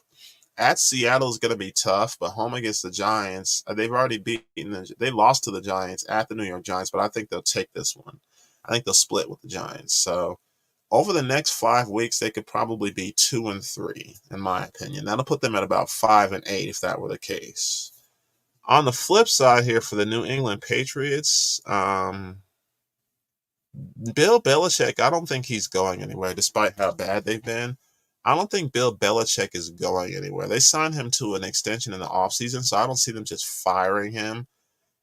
At Seattle is going to be tough, but home against the Giants, they've already they lost to the Giants at the New York Giants, but I think they'll take this one. I think they'll split with the Giants. So over the next 5 weeks, they could probably be 2-3, in my opinion. That'll put them at about 5-8 if that were the case. On the flip side here for the New England Patriots, Bill Belichick, I don't think he's going anywhere, despite how bad they've been. I don't think Bill Belichick is going anywhere. They signed him to an extension in the offseason, so I don't see them just firing him.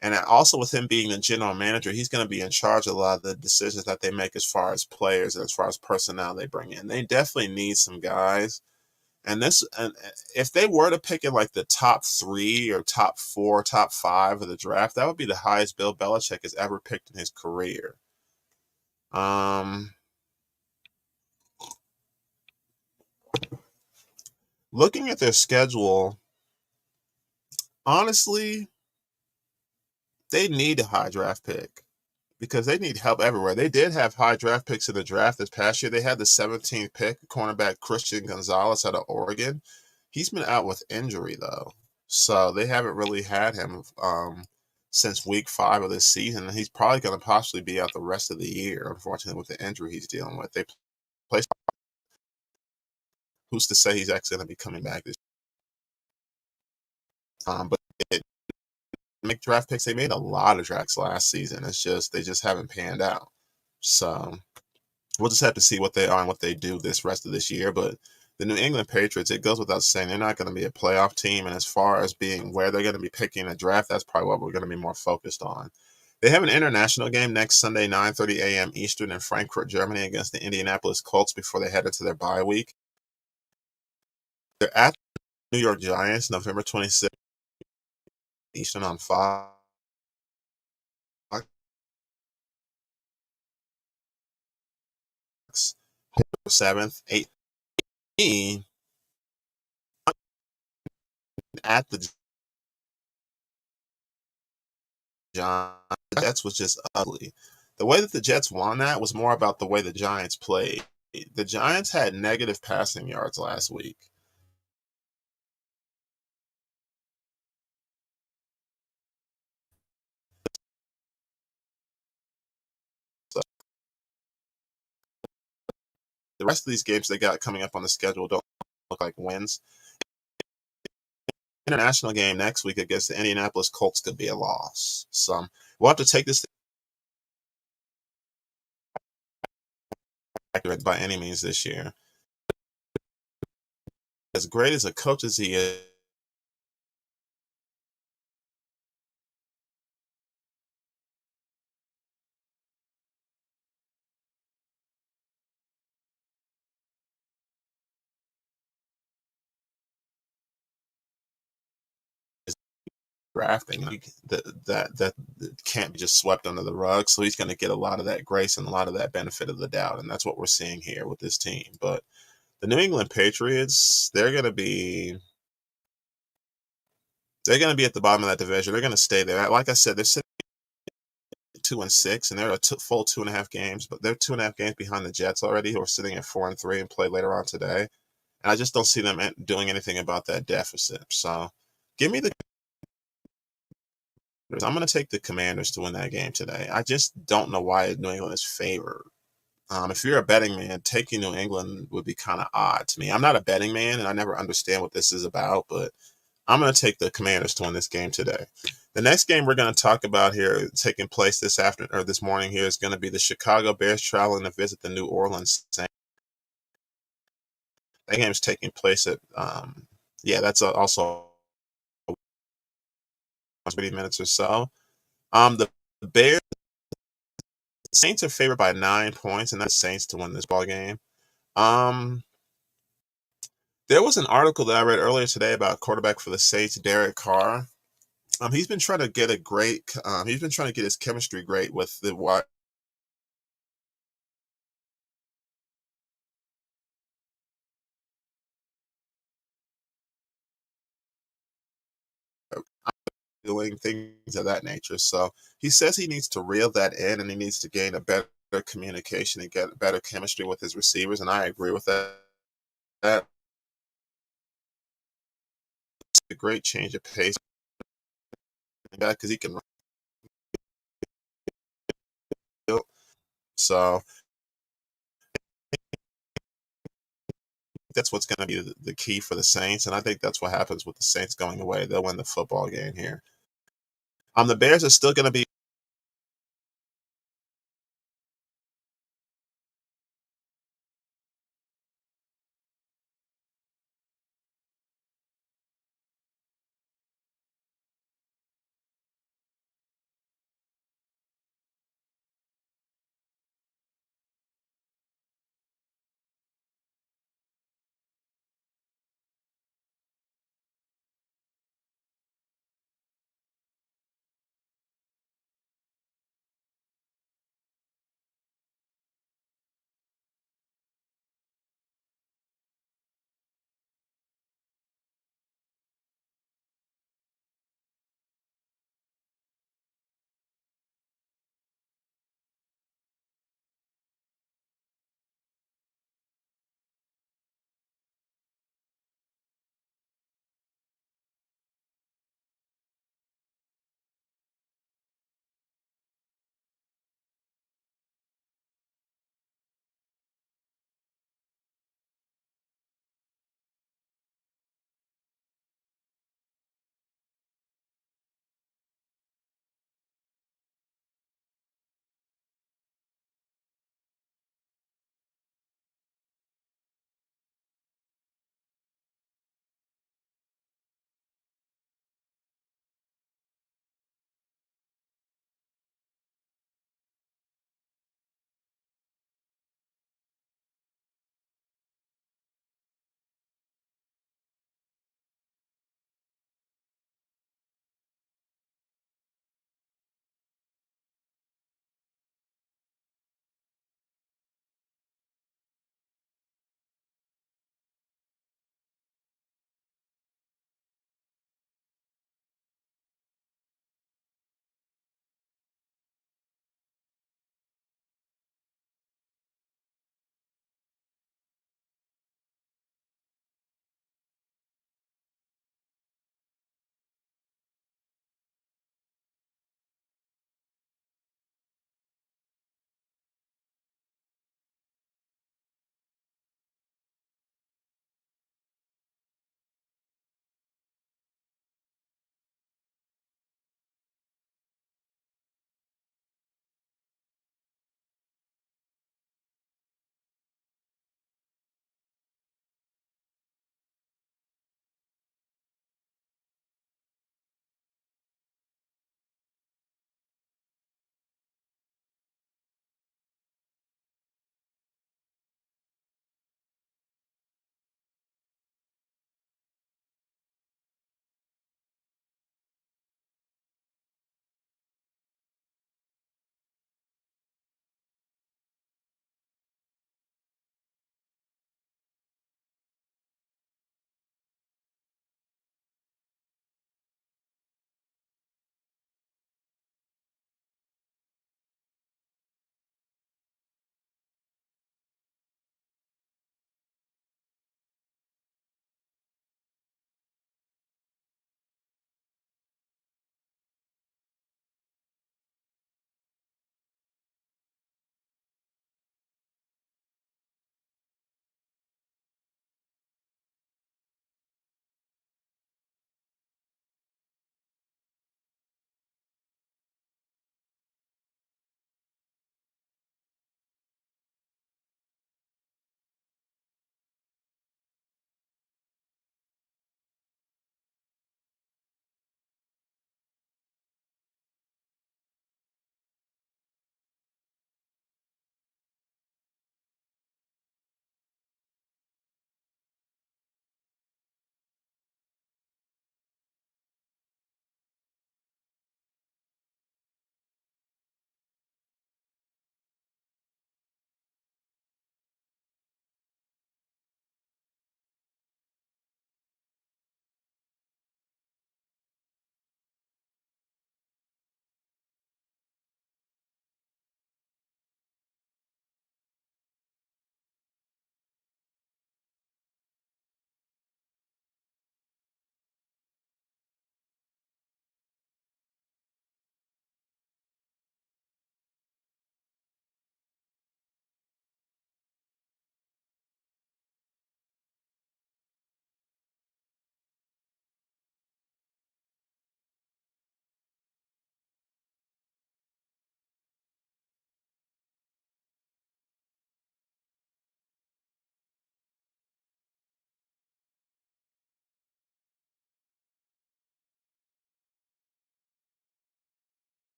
And also with him being the general manager, he's going to be in charge of a lot of the decisions that they make as far as players and as far as personnel they bring in. They definitely need some guys. And if they were to pick in like the top 3 or top 4, top 5 of the draft, that would be the highest Bill Belichick has ever picked in his career. Looking at their schedule, honestly, they need a high draft pick because they need help everywhere. They did have high draft picks in the draft this past year. They had the 17th pick, cornerback Christian Gonzalez out of Oregon. He's been out with injury, though. So they haven't really had him since week 5 of this season. And he's probably going to possibly be out the rest of the year, unfortunately, with the injury he's dealing with. They play. Who's to say he's actually going to be coming back this but make draft picks. They made a lot of drafts last season. It's just they just haven't panned out. So we'll just have to see what they are and what they do this rest of this year. But the New England Patriots, it goes without saying, they're not going to be a playoff team. And as far as being where they're going to be picking a draft, that's probably what we're going to be more focused on. They have an international game next Sunday, 9:30 a.m. Eastern in Frankfurt, Germany, against the Indianapolis Colts before they head into their bye week. They're at the New York Giants, November 26th, Eastern on Fox. 7th, 8. at the Giants. The Jets was just ugly. The way that the Jets won that was more about the way the Giants played. The Giants had negative passing yards last week. So the rest of these games they got coming up on the schedule don't look like wins. International game next week against the Indianapolis Colts could be a loss. So we'll have to take this accurate by any means this year. As great as a coach as he is drafting, that can't be just swept under the rug. So he's going to get a lot of that grace and a lot of that benefit of the doubt, and that's what we're seeing here with this team. But the New England Patriots, they're going to be at the bottom of that division. They're going to stay there. Like I said, they're sitting 2-6, and they're a full 2.5 games, but they're 2.5 games behind the Jets already, who are sitting at 4-3 and play later on today. And I just don't see them doing anything about that deficit. So give me the. I'm going to take the Commanders to win that game today. I just don't know why New England is favored. If you're a betting man, taking New England would be kind of odd to me. I'm not a betting man, and I never understand what this is about, but I'm going to take the Commanders to win this game today. The next game we're going to talk about here, taking place this afternoon or this morning here, is going to be the Chicago Bears traveling to visit the New Orleans Saints. That game is taking place at, that's also 20 minutes or so. The Bears, Saints are favored by 9 points, and that's Saints to win this ball game. There was an article that I read earlier today about quarterback for the Saints, Derek Carr. He's been trying to get he's been trying to get his chemistry great with the wide doing things of that nature. So he says he needs to reel that in, and he needs to gain a better communication and get better chemistry with his receivers. And I agree with that. That's a great change of pace because he can. So that's what's going to be the key for the Saints, and I think that's what happens with the Saints going away. They'll win the football game here. The Bears are still going to be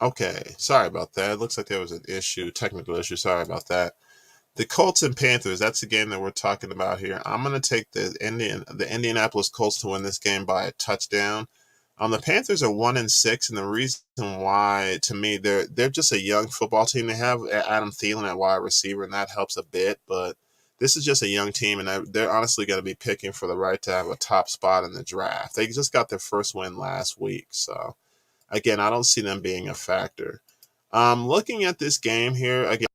Okay, sorry about that. It looks like there was an issue, technical issue. Sorry about that. The Colts and Panthers, that's the game that we're talking about here. I'm going to take the Indianapolis Colts to win this game by a touchdown. The Panthers are 1-6, and the reason why, to me, they're just a young football team. They have Adam Thielen at wide receiver, and that helps a bit. But this is just a young team, and they're honestly going to be picking for the right to have a top spot in the draft. They just got their first win last week, so again, I don't see them being a factor. Looking at this game here again.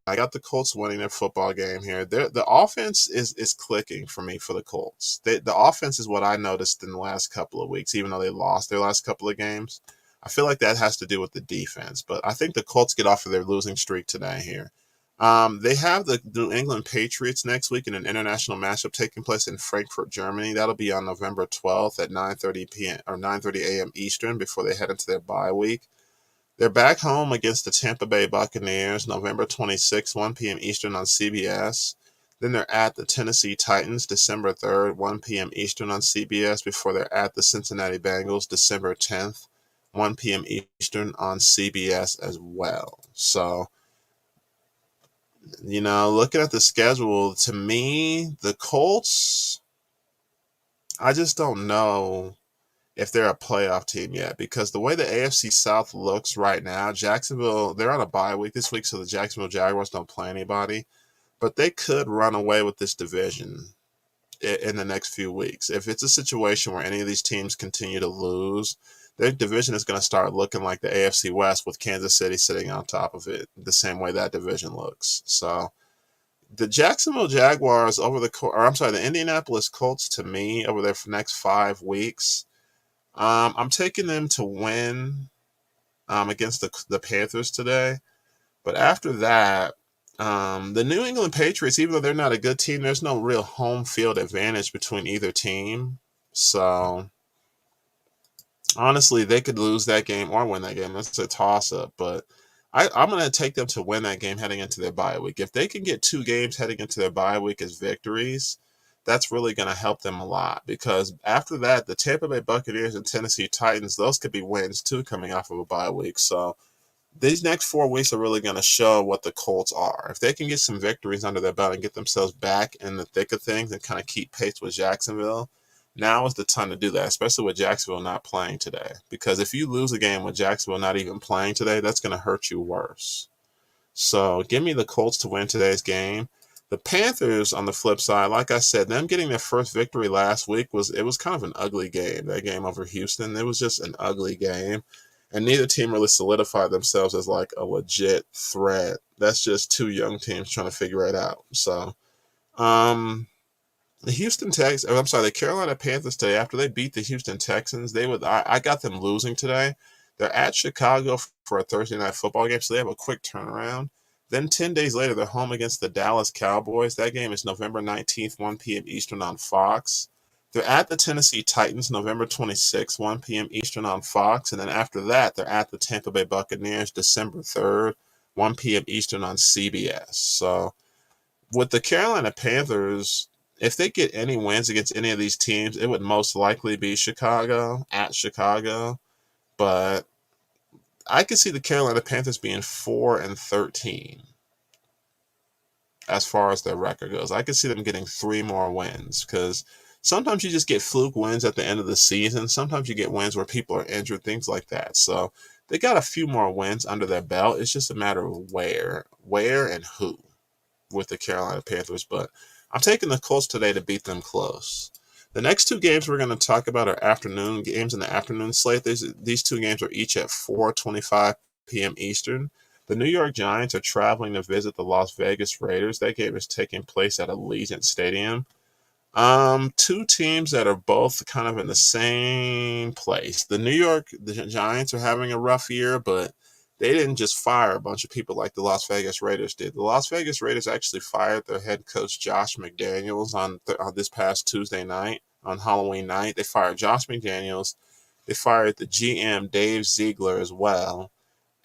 I got the Colts winning their football game here. The offense is clicking for me for the Colts. The offense is what I noticed in the last couple of weeks, even though they lost their last couple of games. I feel like that has to do with the defense, but I think the Colts get off of their losing streak today here. They have the New England Patriots next week in an international matchup taking place in Frankfurt, Germany. That'll be on November 12th at 9:30 p.m. or 9:30 a.m. Eastern before they head into their bye week. They're back home against the Tampa Bay Buccaneers, November 26th, 1 p.m. Eastern on CBS. Then they're at the Tennessee Titans, December 3rd, 1 p.m. Eastern on CBS, before they're at the Cincinnati Bengals, December 10th, 1 p.m. Eastern on CBS as well. So, looking at the schedule, to me, the Colts, I just don't know if they're a playoff team yet, because the way the AFC South looks right now, Jacksonville, they're on a bye week this week, so the Jacksonville Jaguars don't play anybody, but they could run away with this division in the next few weeks. If it's a situation where any of these teams continue to lose, their division is going to start looking like the AFC West with Kansas City sitting on top of it, the same way that division looks. So the Jacksonville Jaguars the Indianapolis Colts, to me, over their next 5 weeks, I'm taking them to win against the Panthers today. But after that, the New England Patriots, even though they're not a good team, there's no real home field advantage between either team. So honestly, they could lose that game or win that game. That's a toss-up. But I'm going to take them to win that game heading into their bye week. If they can get 2 games heading into their bye week as victories, that's really going to help them a lot, because after that, the Tampa Bay Buccaneers and Tennessee Titans, those could be wins too coming off of a bye week. So these next 4 weeks are really going to show what the Colts are. If they can get some victories under their belt and get themselves back in the thick of things and kind of keep pace with Jacksonville, now is the time to do that, especially with Jacksonville not playing today. Because if you lose a game with Jacksonville not even playing today, that's going to hurt you worse. So give me the Colts to win today's game. The Panthers, on the flip side, like I said, them getting their first victory last week was kind of an ugly game. That game over Houston, it was just an ugly game, and neither team really solidified themselves as like a legit threat. That's just two young teams trying to figure it out. So, the Carolina Panthers today, after they beat the Houston Texans, I got them losing today. They're at Chicago for a Thursday night football game, so they have a quick turnaround. Then 10 days later, they're home against the Dallas Cowboys. That game is November 19th, 1 p.m. Eastern on Fox. They're at the Tennessee Titans November 26th, 1 p.m. Eastern on Fox. And then after that, they're at the Tampa Bay Buccaneers December 3rd, 1 p.m. Eastern on CBS. So with the Carolina Panthers, if they get any wins against any of these teams, it would most likely be at Chicago. But I could see the Carolina Panthers being 4-13 as far as their record goes. I could see them getting 3 more wins, because sometimes you just get fluke wins at the end of the season. Sometimes you get wins where people are injured, things like that. So they got a few more wins under their belt. It's just a matter of where and who with the Carolina Panthers. But I'm taking the Colts today to beat them close. The next 2 games we're going to talk about are afternoon games in the afternoon slate. These 2 games are each at 4:25 p.m. Eastern. The New York Giants are traveling to visit the Las Vegas Raiders. That game is taking place at Allegiant Stadium. 2 teams that are both kind of in the same place. The Giants are having a rough year, but they didn't just fire a bunch of people like the Las Vegas Raiders did. The Las Vegas Raiders actually fired their head coach, Josh McDaniels, on this past Tuesday night, on Halloween night. They fired Josh McDaniels. They fired the GM, Dave Ziegler, as well.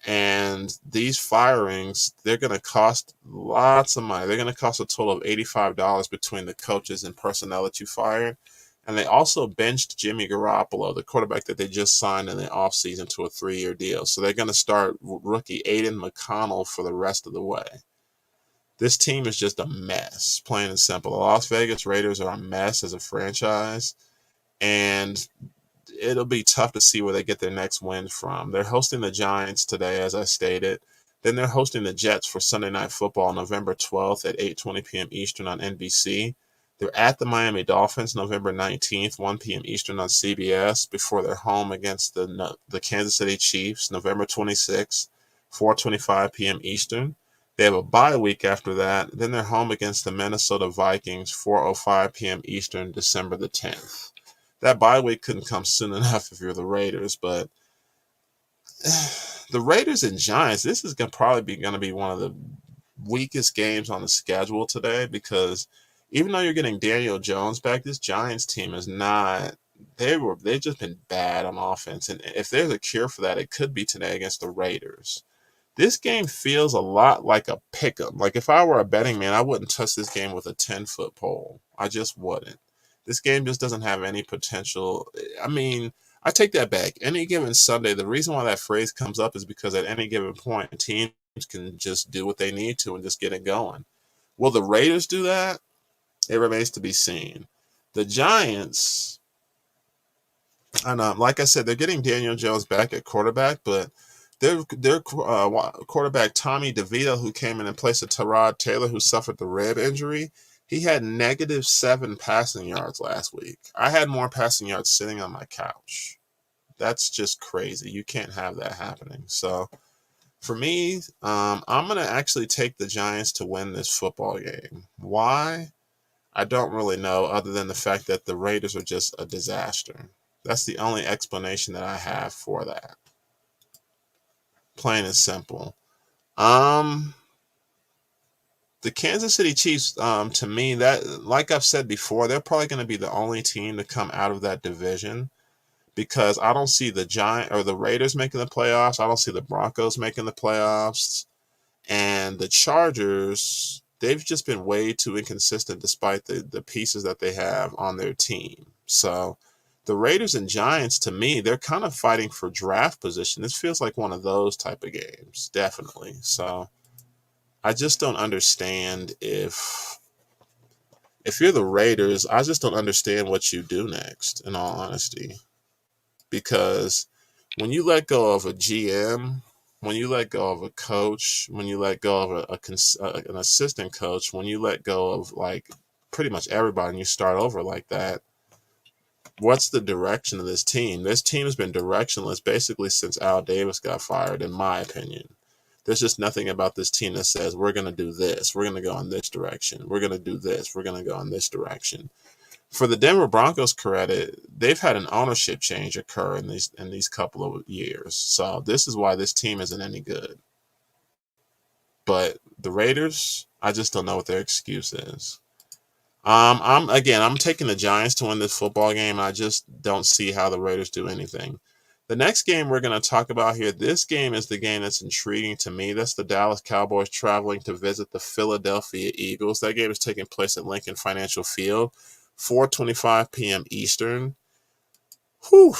And these firings, they're going to cost lots of money. They're going to cost a total of $85 between the coaches and personnel that you fired. And they also benched Jimmy Garoppolo, the quarterback that they just signed in the offseason to a 3-year deal. So they're going to start rookie Aiden McConnell for the rest of the way. This team is just a mess, plain and simple. The Las Vegas Raiders are a mess as a franchise, and it'll be tough to see where they get their next win from. They're hosting the Giants today, as I stated. Then they're hosting the Jets for Sunday Night Football, November 12th at 8:20 p.m. Eastern on NBC. They're at the Miami Dolphins, November 19th, 1 p.m. Eastern on CBS, before they're home against the Kansas City Chiefs, November 26th, 4:25 p.m. Eastern. They have a bye week after that. Then they're home against the Minnesota Vikings, 4:05 p.m. Eastern, December the 10th. That bye week couldn't come soon enough if you're the Raiders, but the Raiders and Giants, this is probably going to be one of the weakest games on the schedule today, because even though you're getting Daniel Jones back, this Giants team is not. They've just been bad on offense, and if there's a cure for that, it could be today against the Raiders. This game feels a lot like a pick'em. Like, if I were a betting man, I wouldn't touch this game with a 10-foot pole. I just wouldn't. This game just doesn't have any potential. I mean, I take that back. Any given Sunday, the reason why that phrase comes up is because at any given point, teams can just do what they need to and just get it going. Will the Raiders do that? It remains to be seen. The Giants, I know, like I said, they're getting Daniel Jones back at quarterback, but their quarterback Tommy DeVito, who came in place of Tyrod Taylor, who suffered the rib injury, he had -7 passing yards last week. I had more passing yards sitting on my couch. That's just crazy. You can't have that happening. So for me, I'm going to actually take the Giants to win this football game. Why? I don't really know, other than the fact that the Raiders are just a disaster. That's the only explanation that I have for that. Plain and simple. The Kansas City Chiefs, to me, that, like I've said before, they're probably going to be the only team to come out of that division, because I don't see the Raiders making the playoffs. I don't see the Broncos making the playoffs, and the Chargers, they've just been way too inconsistent despite the pieces that they have on their team. So the Raiders and Giants, to me, they're kind of fighting for draft position. This feels like one of those type of games, definitely. So I just don't understand if you're the Raiders, I just don't understand what you do next, in all honesty. Because when you let go of a GM, when you let go of a coach, when you let go of an assistant coach, when you let go of like pretty much everybody and you start over like that, what's the direction of this team? This team has been directionless basically since Al Davis got fired, in my opinion. There's just nothing about this team that says, we're going to do this, we're going to go in this direction, we're going to do this, we're going to go in this direction. For the Denver Broncos credit, they've had an ownership change occur in these couple of years. So this is why this team isn't any good. But the Raiders, I just don't know what their excuse is. I'm taking the Giants to win this football game. I just don't see how the Raiders do anything. The next game we're going to talk about here, this game is the game that's intriguing to me. That's the Dallas Cowboys traveling to visit the Philadelphia Eagles. That game is taking place at Lincoln Financial Field, 4:25 p.m. Eastern. Whew,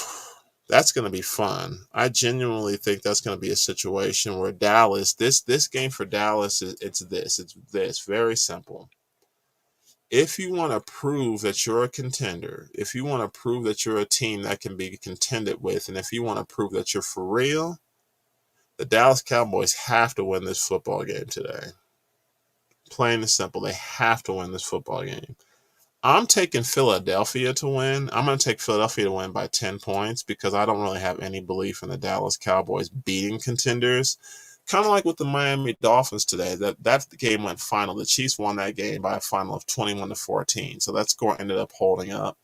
that's going to be fun. I genuinely think that's going to be a situation where Dallas, this game for Dallas, it's this. Very simple. If you want to prove that you're a contender, if you want to prove that you're a team that can be contended with, and if you want to prove that you're for real, the Dallas Cowboys have to win this football game today. Plain and simple, they have to win this football game. I'm taking Philadelphia to win. I'm going to take Philadelphia to win by 10 points because I don't really have any belief in the Dallas Cowboys beating contenders. Kind of like with the Miami Dolphins today. That game went final. The Chiefs won that game by a final of 21-14. So that score ended up holding up.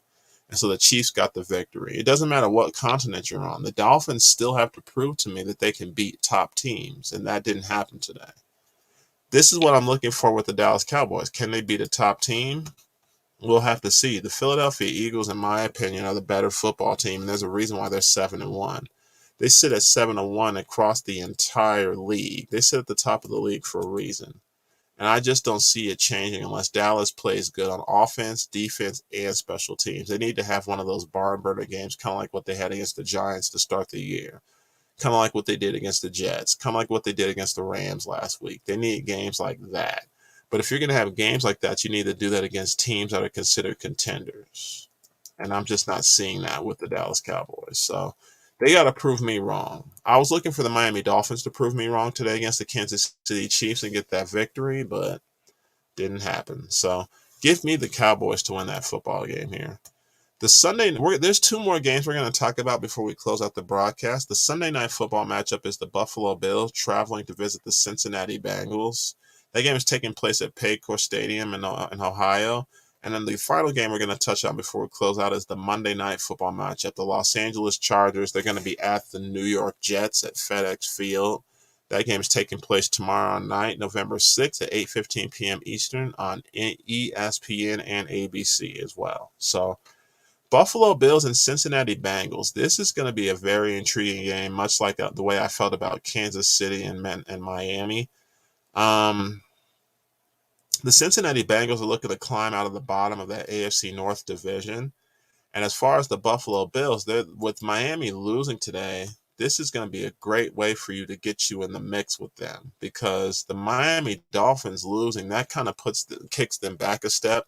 And so the Chiefs got the victory. It doesn't matter what continent you're on. The Dolphins still have to prove to me that they can beat top teams. And that didn't happen today. This is what I'm looking for with the Dallas Cowboys. Can they beat a top team? We'll have to see. The Philadelphia Eagles, in my opinion, are the better football team. And there's a reason why they're 7-1. They sit at 7-1 across the entire league. They sit at the top of the league for a reason. And I just don't see it changing unless Dallas plays good on offense, defense, and special teams. They need to have one of those barn burner games, kind of like what they had against the Giants to start the year, kind of like what they did against the Jets, kind of like what they did against the Rams last week. They need games like that. But if you're going to have games like that, you need to do that against teams that are considered contenders. And I'm just not seeing that with the Dallas Cowboys. So they got to prove me wrong. I was looking for the Miami Dolphins to prove me wrong today against the Kansas City Chiefs and get that victory, but didn't happen. So give me the Cowboys to win that football game here. The there's two more games we're going to talk about before we close out the broadcast. The Sunday night football matchup is the Buffalo Bills traveling to visit the Cincinnati Bengals. That game is taking place at Paycor Stadium in Ohio. And then the final game we're going to touch on before we close out is the Monday night football matchup. The Los Angeles Chargers, they're going to be at the New York Jets at FedEx Field. That game is taking place tomorrow night, November 6th at 8:15 p.m. Eastern on ESPN and ABC as well. So Buffalo Bills and Cincinnati Bengals. This is going to be a very intriguing game, much like the way I felt about Kansas City and Miami. The Cincinnati Bengals are looking to climb out of the bottom of that AFC North division. And as far as the Buffalo Bills, with Miami losing today, this is going to be a great way for you to get you in the mix with them, because the Miami Dolphins losing, that kind of kicks them back a step,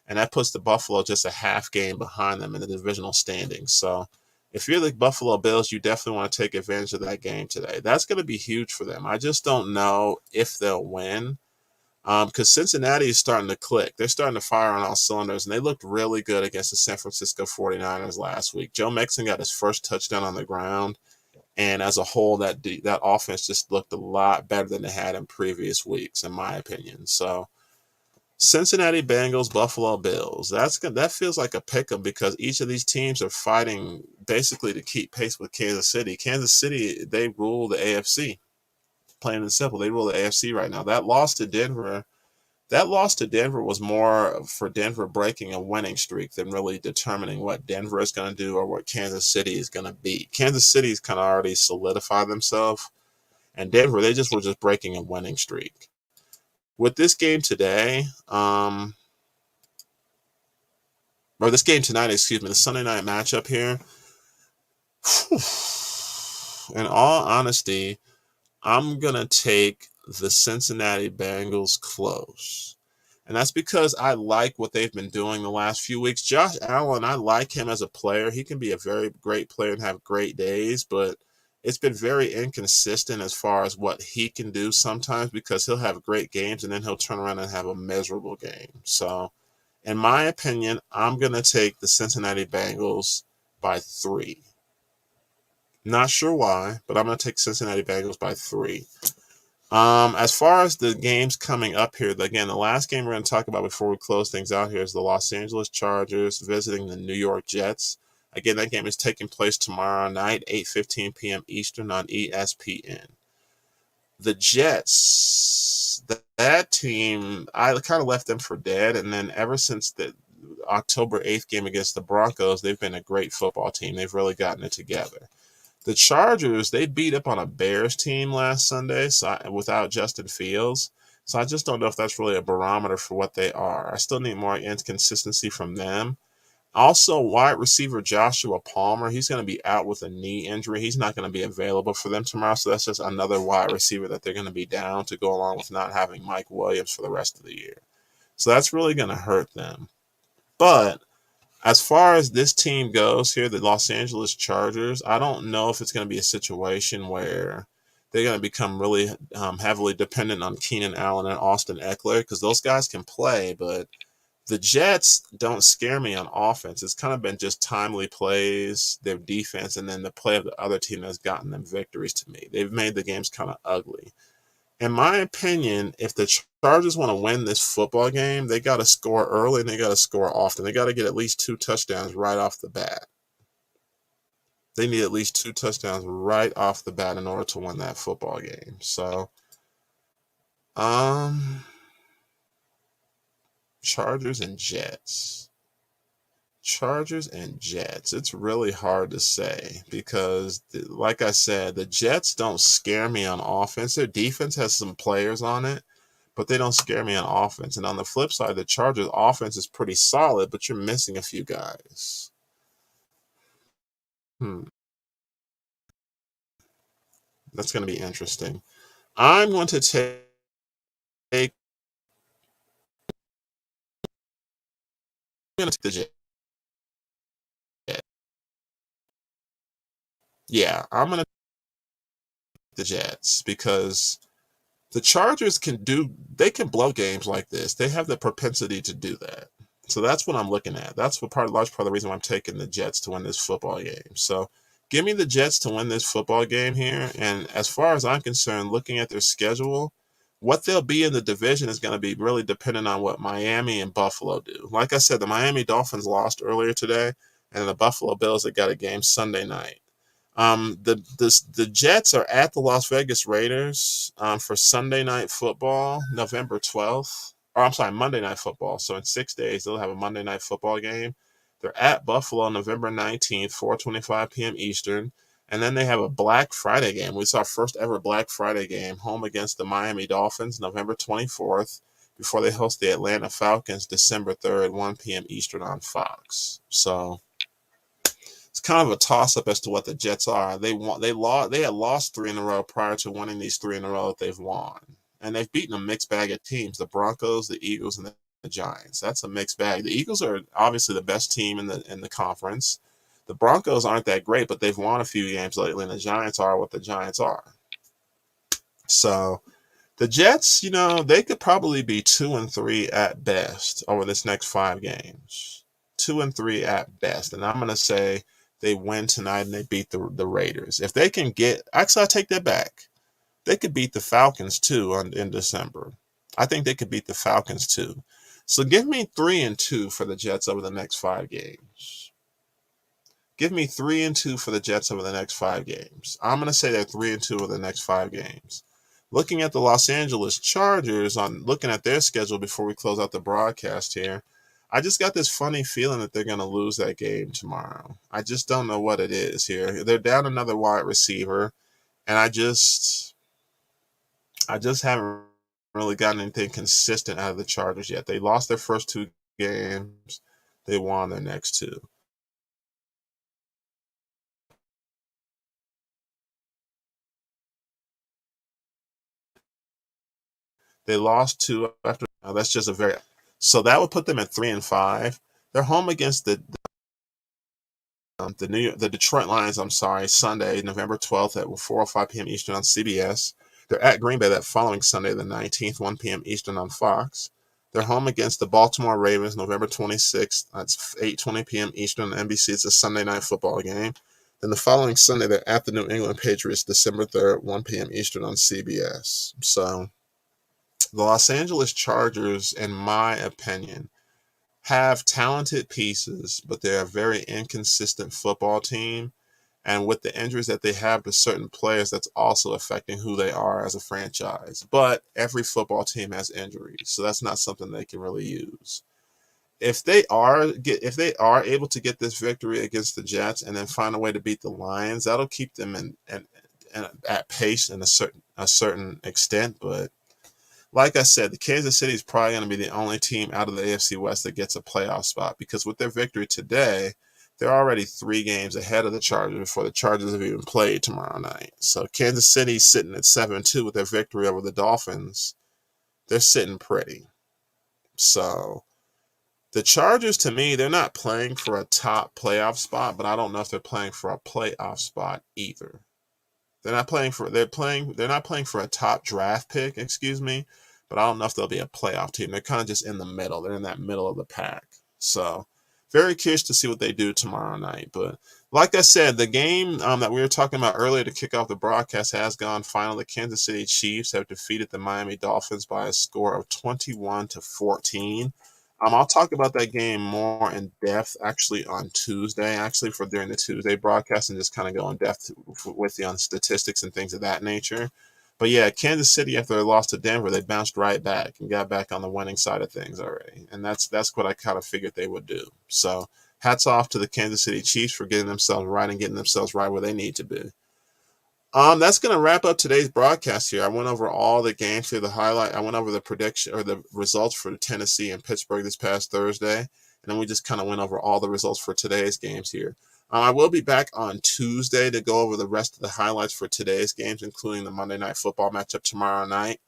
and that puts the Buffalo just a half game behind them in the divisional standings. So if you're the Buffalo Bills, you definitely want to take advantage of that game today. That's going to be huge for them. I just don't know if they'll win, because Cincinnati is starting to click. They're starting to fire on all cylinders, and they looked really good against the San Francisco 49ers last week. Joe Mixon got his first touchdown on the ground, and as a whole, that offense just looked a lot better than they had in previous weeks, in my opinion. So Cincinnati Bengals, Buffalo Bills. That feels like a pick'em, because each of these teams are fighting basically to keep pace with Kansas City. Kansas City, they rule the AFC. Plain and simple, they rule the AFC right now. That loss to Denver was more for Denver breaking a winning streak than really determining what Denver is going to do or what Kansas City is going to be. Kansas City's kind of already solidified themselves, and Denver, they were just breaking a winning streak. With this game today, or this game tonight, excuse me, the Sunday night matchup here, in all honesty, I'm going to take the Cincinnati Bengals close. And that's because I like what they've been doing the last few weeks. Josh Allen, I like him as a player. He can be a very great player and have great days, but it's been very inconsistent as far as what he can do sometimes, because he'll have great games and then he'll turn around and have a miserable game. So, in my opinion, I'm going to take the Cincinnati Bengals by 3. Not sure why, but I'm going to take Cincinnati Bengals by 3. As far as the games coming up here, again, the last game we're going to talk about before we close things out here is the Los Angeles Chargers visiting the New York Jets. Again, that game is taking place tomorrow night, 8:15 p.m. Eastern on ESPN. The Jets, that team, I kind of left them for dead, and then ever since the October 8th game against the Broncos, they've been a great football team. They've really gotten it together. The Chargers, they beat up on a Bears team last Sunday without Justin Fields. So I just don't know if that's really a barometer for what they are. I still need more inconsistency from them. Also, wide receiver Joshua Palmer, he's going to be out with a knee injury. He's not going to be available for them tomorrow. So that's just another wide receiver that they're going to be down, to go along with not having Mike Williams for the rest of the year. So that's really going to hurt them. But as far as this team goes here, the Los Angeles Chargers, I don't know if it's going to be a situation where they're going to become really heavily dependent on Keenan Allen and Austin Eckler, because those guys can play, but the Jets don't scare me on offense. It's kind of been just timely plays, their defense, and then the play of the other team that's gotten them victories to me. They've made the games kind of ugly. In my opinion, if the Chargers want to win this football game, they got to score early and they got to score often. They got to get at least 2 touchdowns right off the bat. They need at least 2 touchdowns right off the bat in order to win that football game. So, Chargers and Jets. Chargers and Jets. It's really hard to say because, like I said, the Jets don't scare me on offense. Their defense has some players on it, but they don't scare me on offense. And on the flip side, the Chargers' offense is pretty solid, but you're missing a few guys. That's going to be interesting. I'm going to take the Jets. Yeah, I'm going to take the Jets because the Chargers they can blow games like this. They have the propensity to do that. So that's what I'm looking at. That's what large part of the reason why I'm taking the Jets to win this football game. So give me the Jets to win this football game here. And as far as I'm concerned, looking at their schedule, what they'll be in the division is going to be really dependent on what Miami and Buffalo do. Like I said, the Miami Dolphins lost earlier today, and the Buffalo Bills that got a game Sunday night. The Jets are at the Las Vegas Raiders for Sunday night football, November 12th. Or I'm sorry, Monday night football. So in 6 days, they'll have a Monday night football game. They're at Buffalo November 19th, 4:25 p.m. Eastern. And then they have a Black Friday game. We saw our first ever Black Friday game, home against the Miami Dolphins, November 24th, before they host the Atlanta Falcons December 3rd, 1 p.m. Eastern on Fox. So it's kind of a toss-up as to what the Jets are. They had lost 3 in a row prior to winning these 3 in a row that they've won. And they've beaten a mixed bag of teams, the Broncos, the Eagles, and the Giants. That's a mixed bag. The Eagles are obviously the best team in the conference. The Broncos aren't that great, but they've won a few games lately, and the Giants are what the Giants are. So the Jets, they could probably be 2-3 at best over this next 5 games. 2-3 at best. And I'm going to say they win tonight and they beat the Raiders. If they can actually, I take that back. They could beat the Falcons too in December. I think they could beat the Falcons too. So give me 3-2 for the Jets over the next 5 games. Give me 3-2 for the Jets over the next 5 games. I'm going to say they're 3-2 over the next 5 games. Looking at the Los Angeles Chargers, looking at their schedule before we close out the broadcast here, I just got this funny feeling that they're going to lose that game tomorrow. I just don't know what it is here. They're down another wide receiver, and I just haven't really gotten anything consistent out of the Chargers yet. They lost their first 2 games. They won their next 2. They lost 2 after. That's just so that would put them at 3-5. They're home against the Detroit Lions. I'm sorry, Sunday, November 12th at 4:05 p.m. Eastern on CBS. They're at Green Bay that following Sunday, the 19th, 1 p.m. Eastern on Fox. They're home against the Baltimore Ravens, November 26th. That's 8:20 p.m. Eastern on NBC. It's a Sunday night football game. Then the following Sunday, they're at the New England Patriots, December 3rd, 1 p.m. Eastern on CBS. So the Los Angeles Chargers, in my opinion, have talented pieces, but they're a very inconsistent football team. And with the injuries that they have to certain players, that's also affecting who they are as a franchise. But every football team has injuries, so that's not something they can really use. If they are able to get this victory against the Jets and then find a way to beat the Lions, that'll keep them in at pace in a certain extent. But like I said, the Kansas City is probably going to be the only team out of the AFC West that gets a playoff spot because with their victory today, they're already 3 games ahead of the Chargers before the Chargers have even played tomorrow night. So Kansas City's sitting at 7-2 with their victory over the Dolphins. They're sitting pretty. So the Chargers, to me, they're not playing for a top playoff spot, but I don't know if they're playing for a playoff spot either. They're not playing for a top draft pick, but I don't know if they'll be a playoff team. They're kind of just in the middle. They're in that middle of the pack. So very curious to see what they do tomorrow night. But like I said, the game that we were talking about earlier to kick off the broadcast has gone final. The Kansas City Chiefs have defeated the Miami Dolphins by a score of 21-14. I'll talk about that game more in depth actually on Tuesday, for during the Tuesday broadcast, and just kind of go in depth with you on statistics and things of that nature. But yeah, Kansas City, after they lost to Denver, they bounced right back and got back on the winning side of things already. And that's what I kind of figured they would do. So hats off to the Kansas City Chiefs for getting themselves right and getting themselves right where they need to be. That's going to wrap up today's broadcast here. I went over all the games here, the highlight. I went over the prediction or the results for Tennessee and Pittsburgh this past Thursday. And then we just kind of went over all the results for today's games here. I will be back on Tuesday to go over the rest of the highlights for today's games, including the Monday Night Football matchup tomorrow night.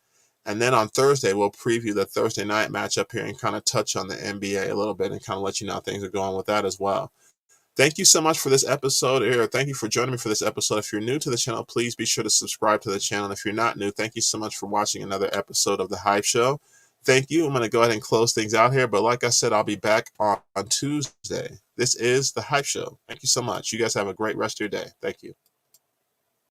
And then on Thursday, we'll preview the Thursday night matchup here and kind of touch on the NBA a little bit and kind of let you know how things are going with that as well. Thank you so much for this episode here. Thank you for joining me for this episode. If you're new to the channel, please be sure to subscribe to the channel. If you're not new, thank you so much for watching another episode of The Hype Show. Thank you. I'm going to go ahead and close things out here. But like I said, I'll be back on Tuesday. This is The Hype Show. Thank you so much. You guys have a great rest of your day. Thank you.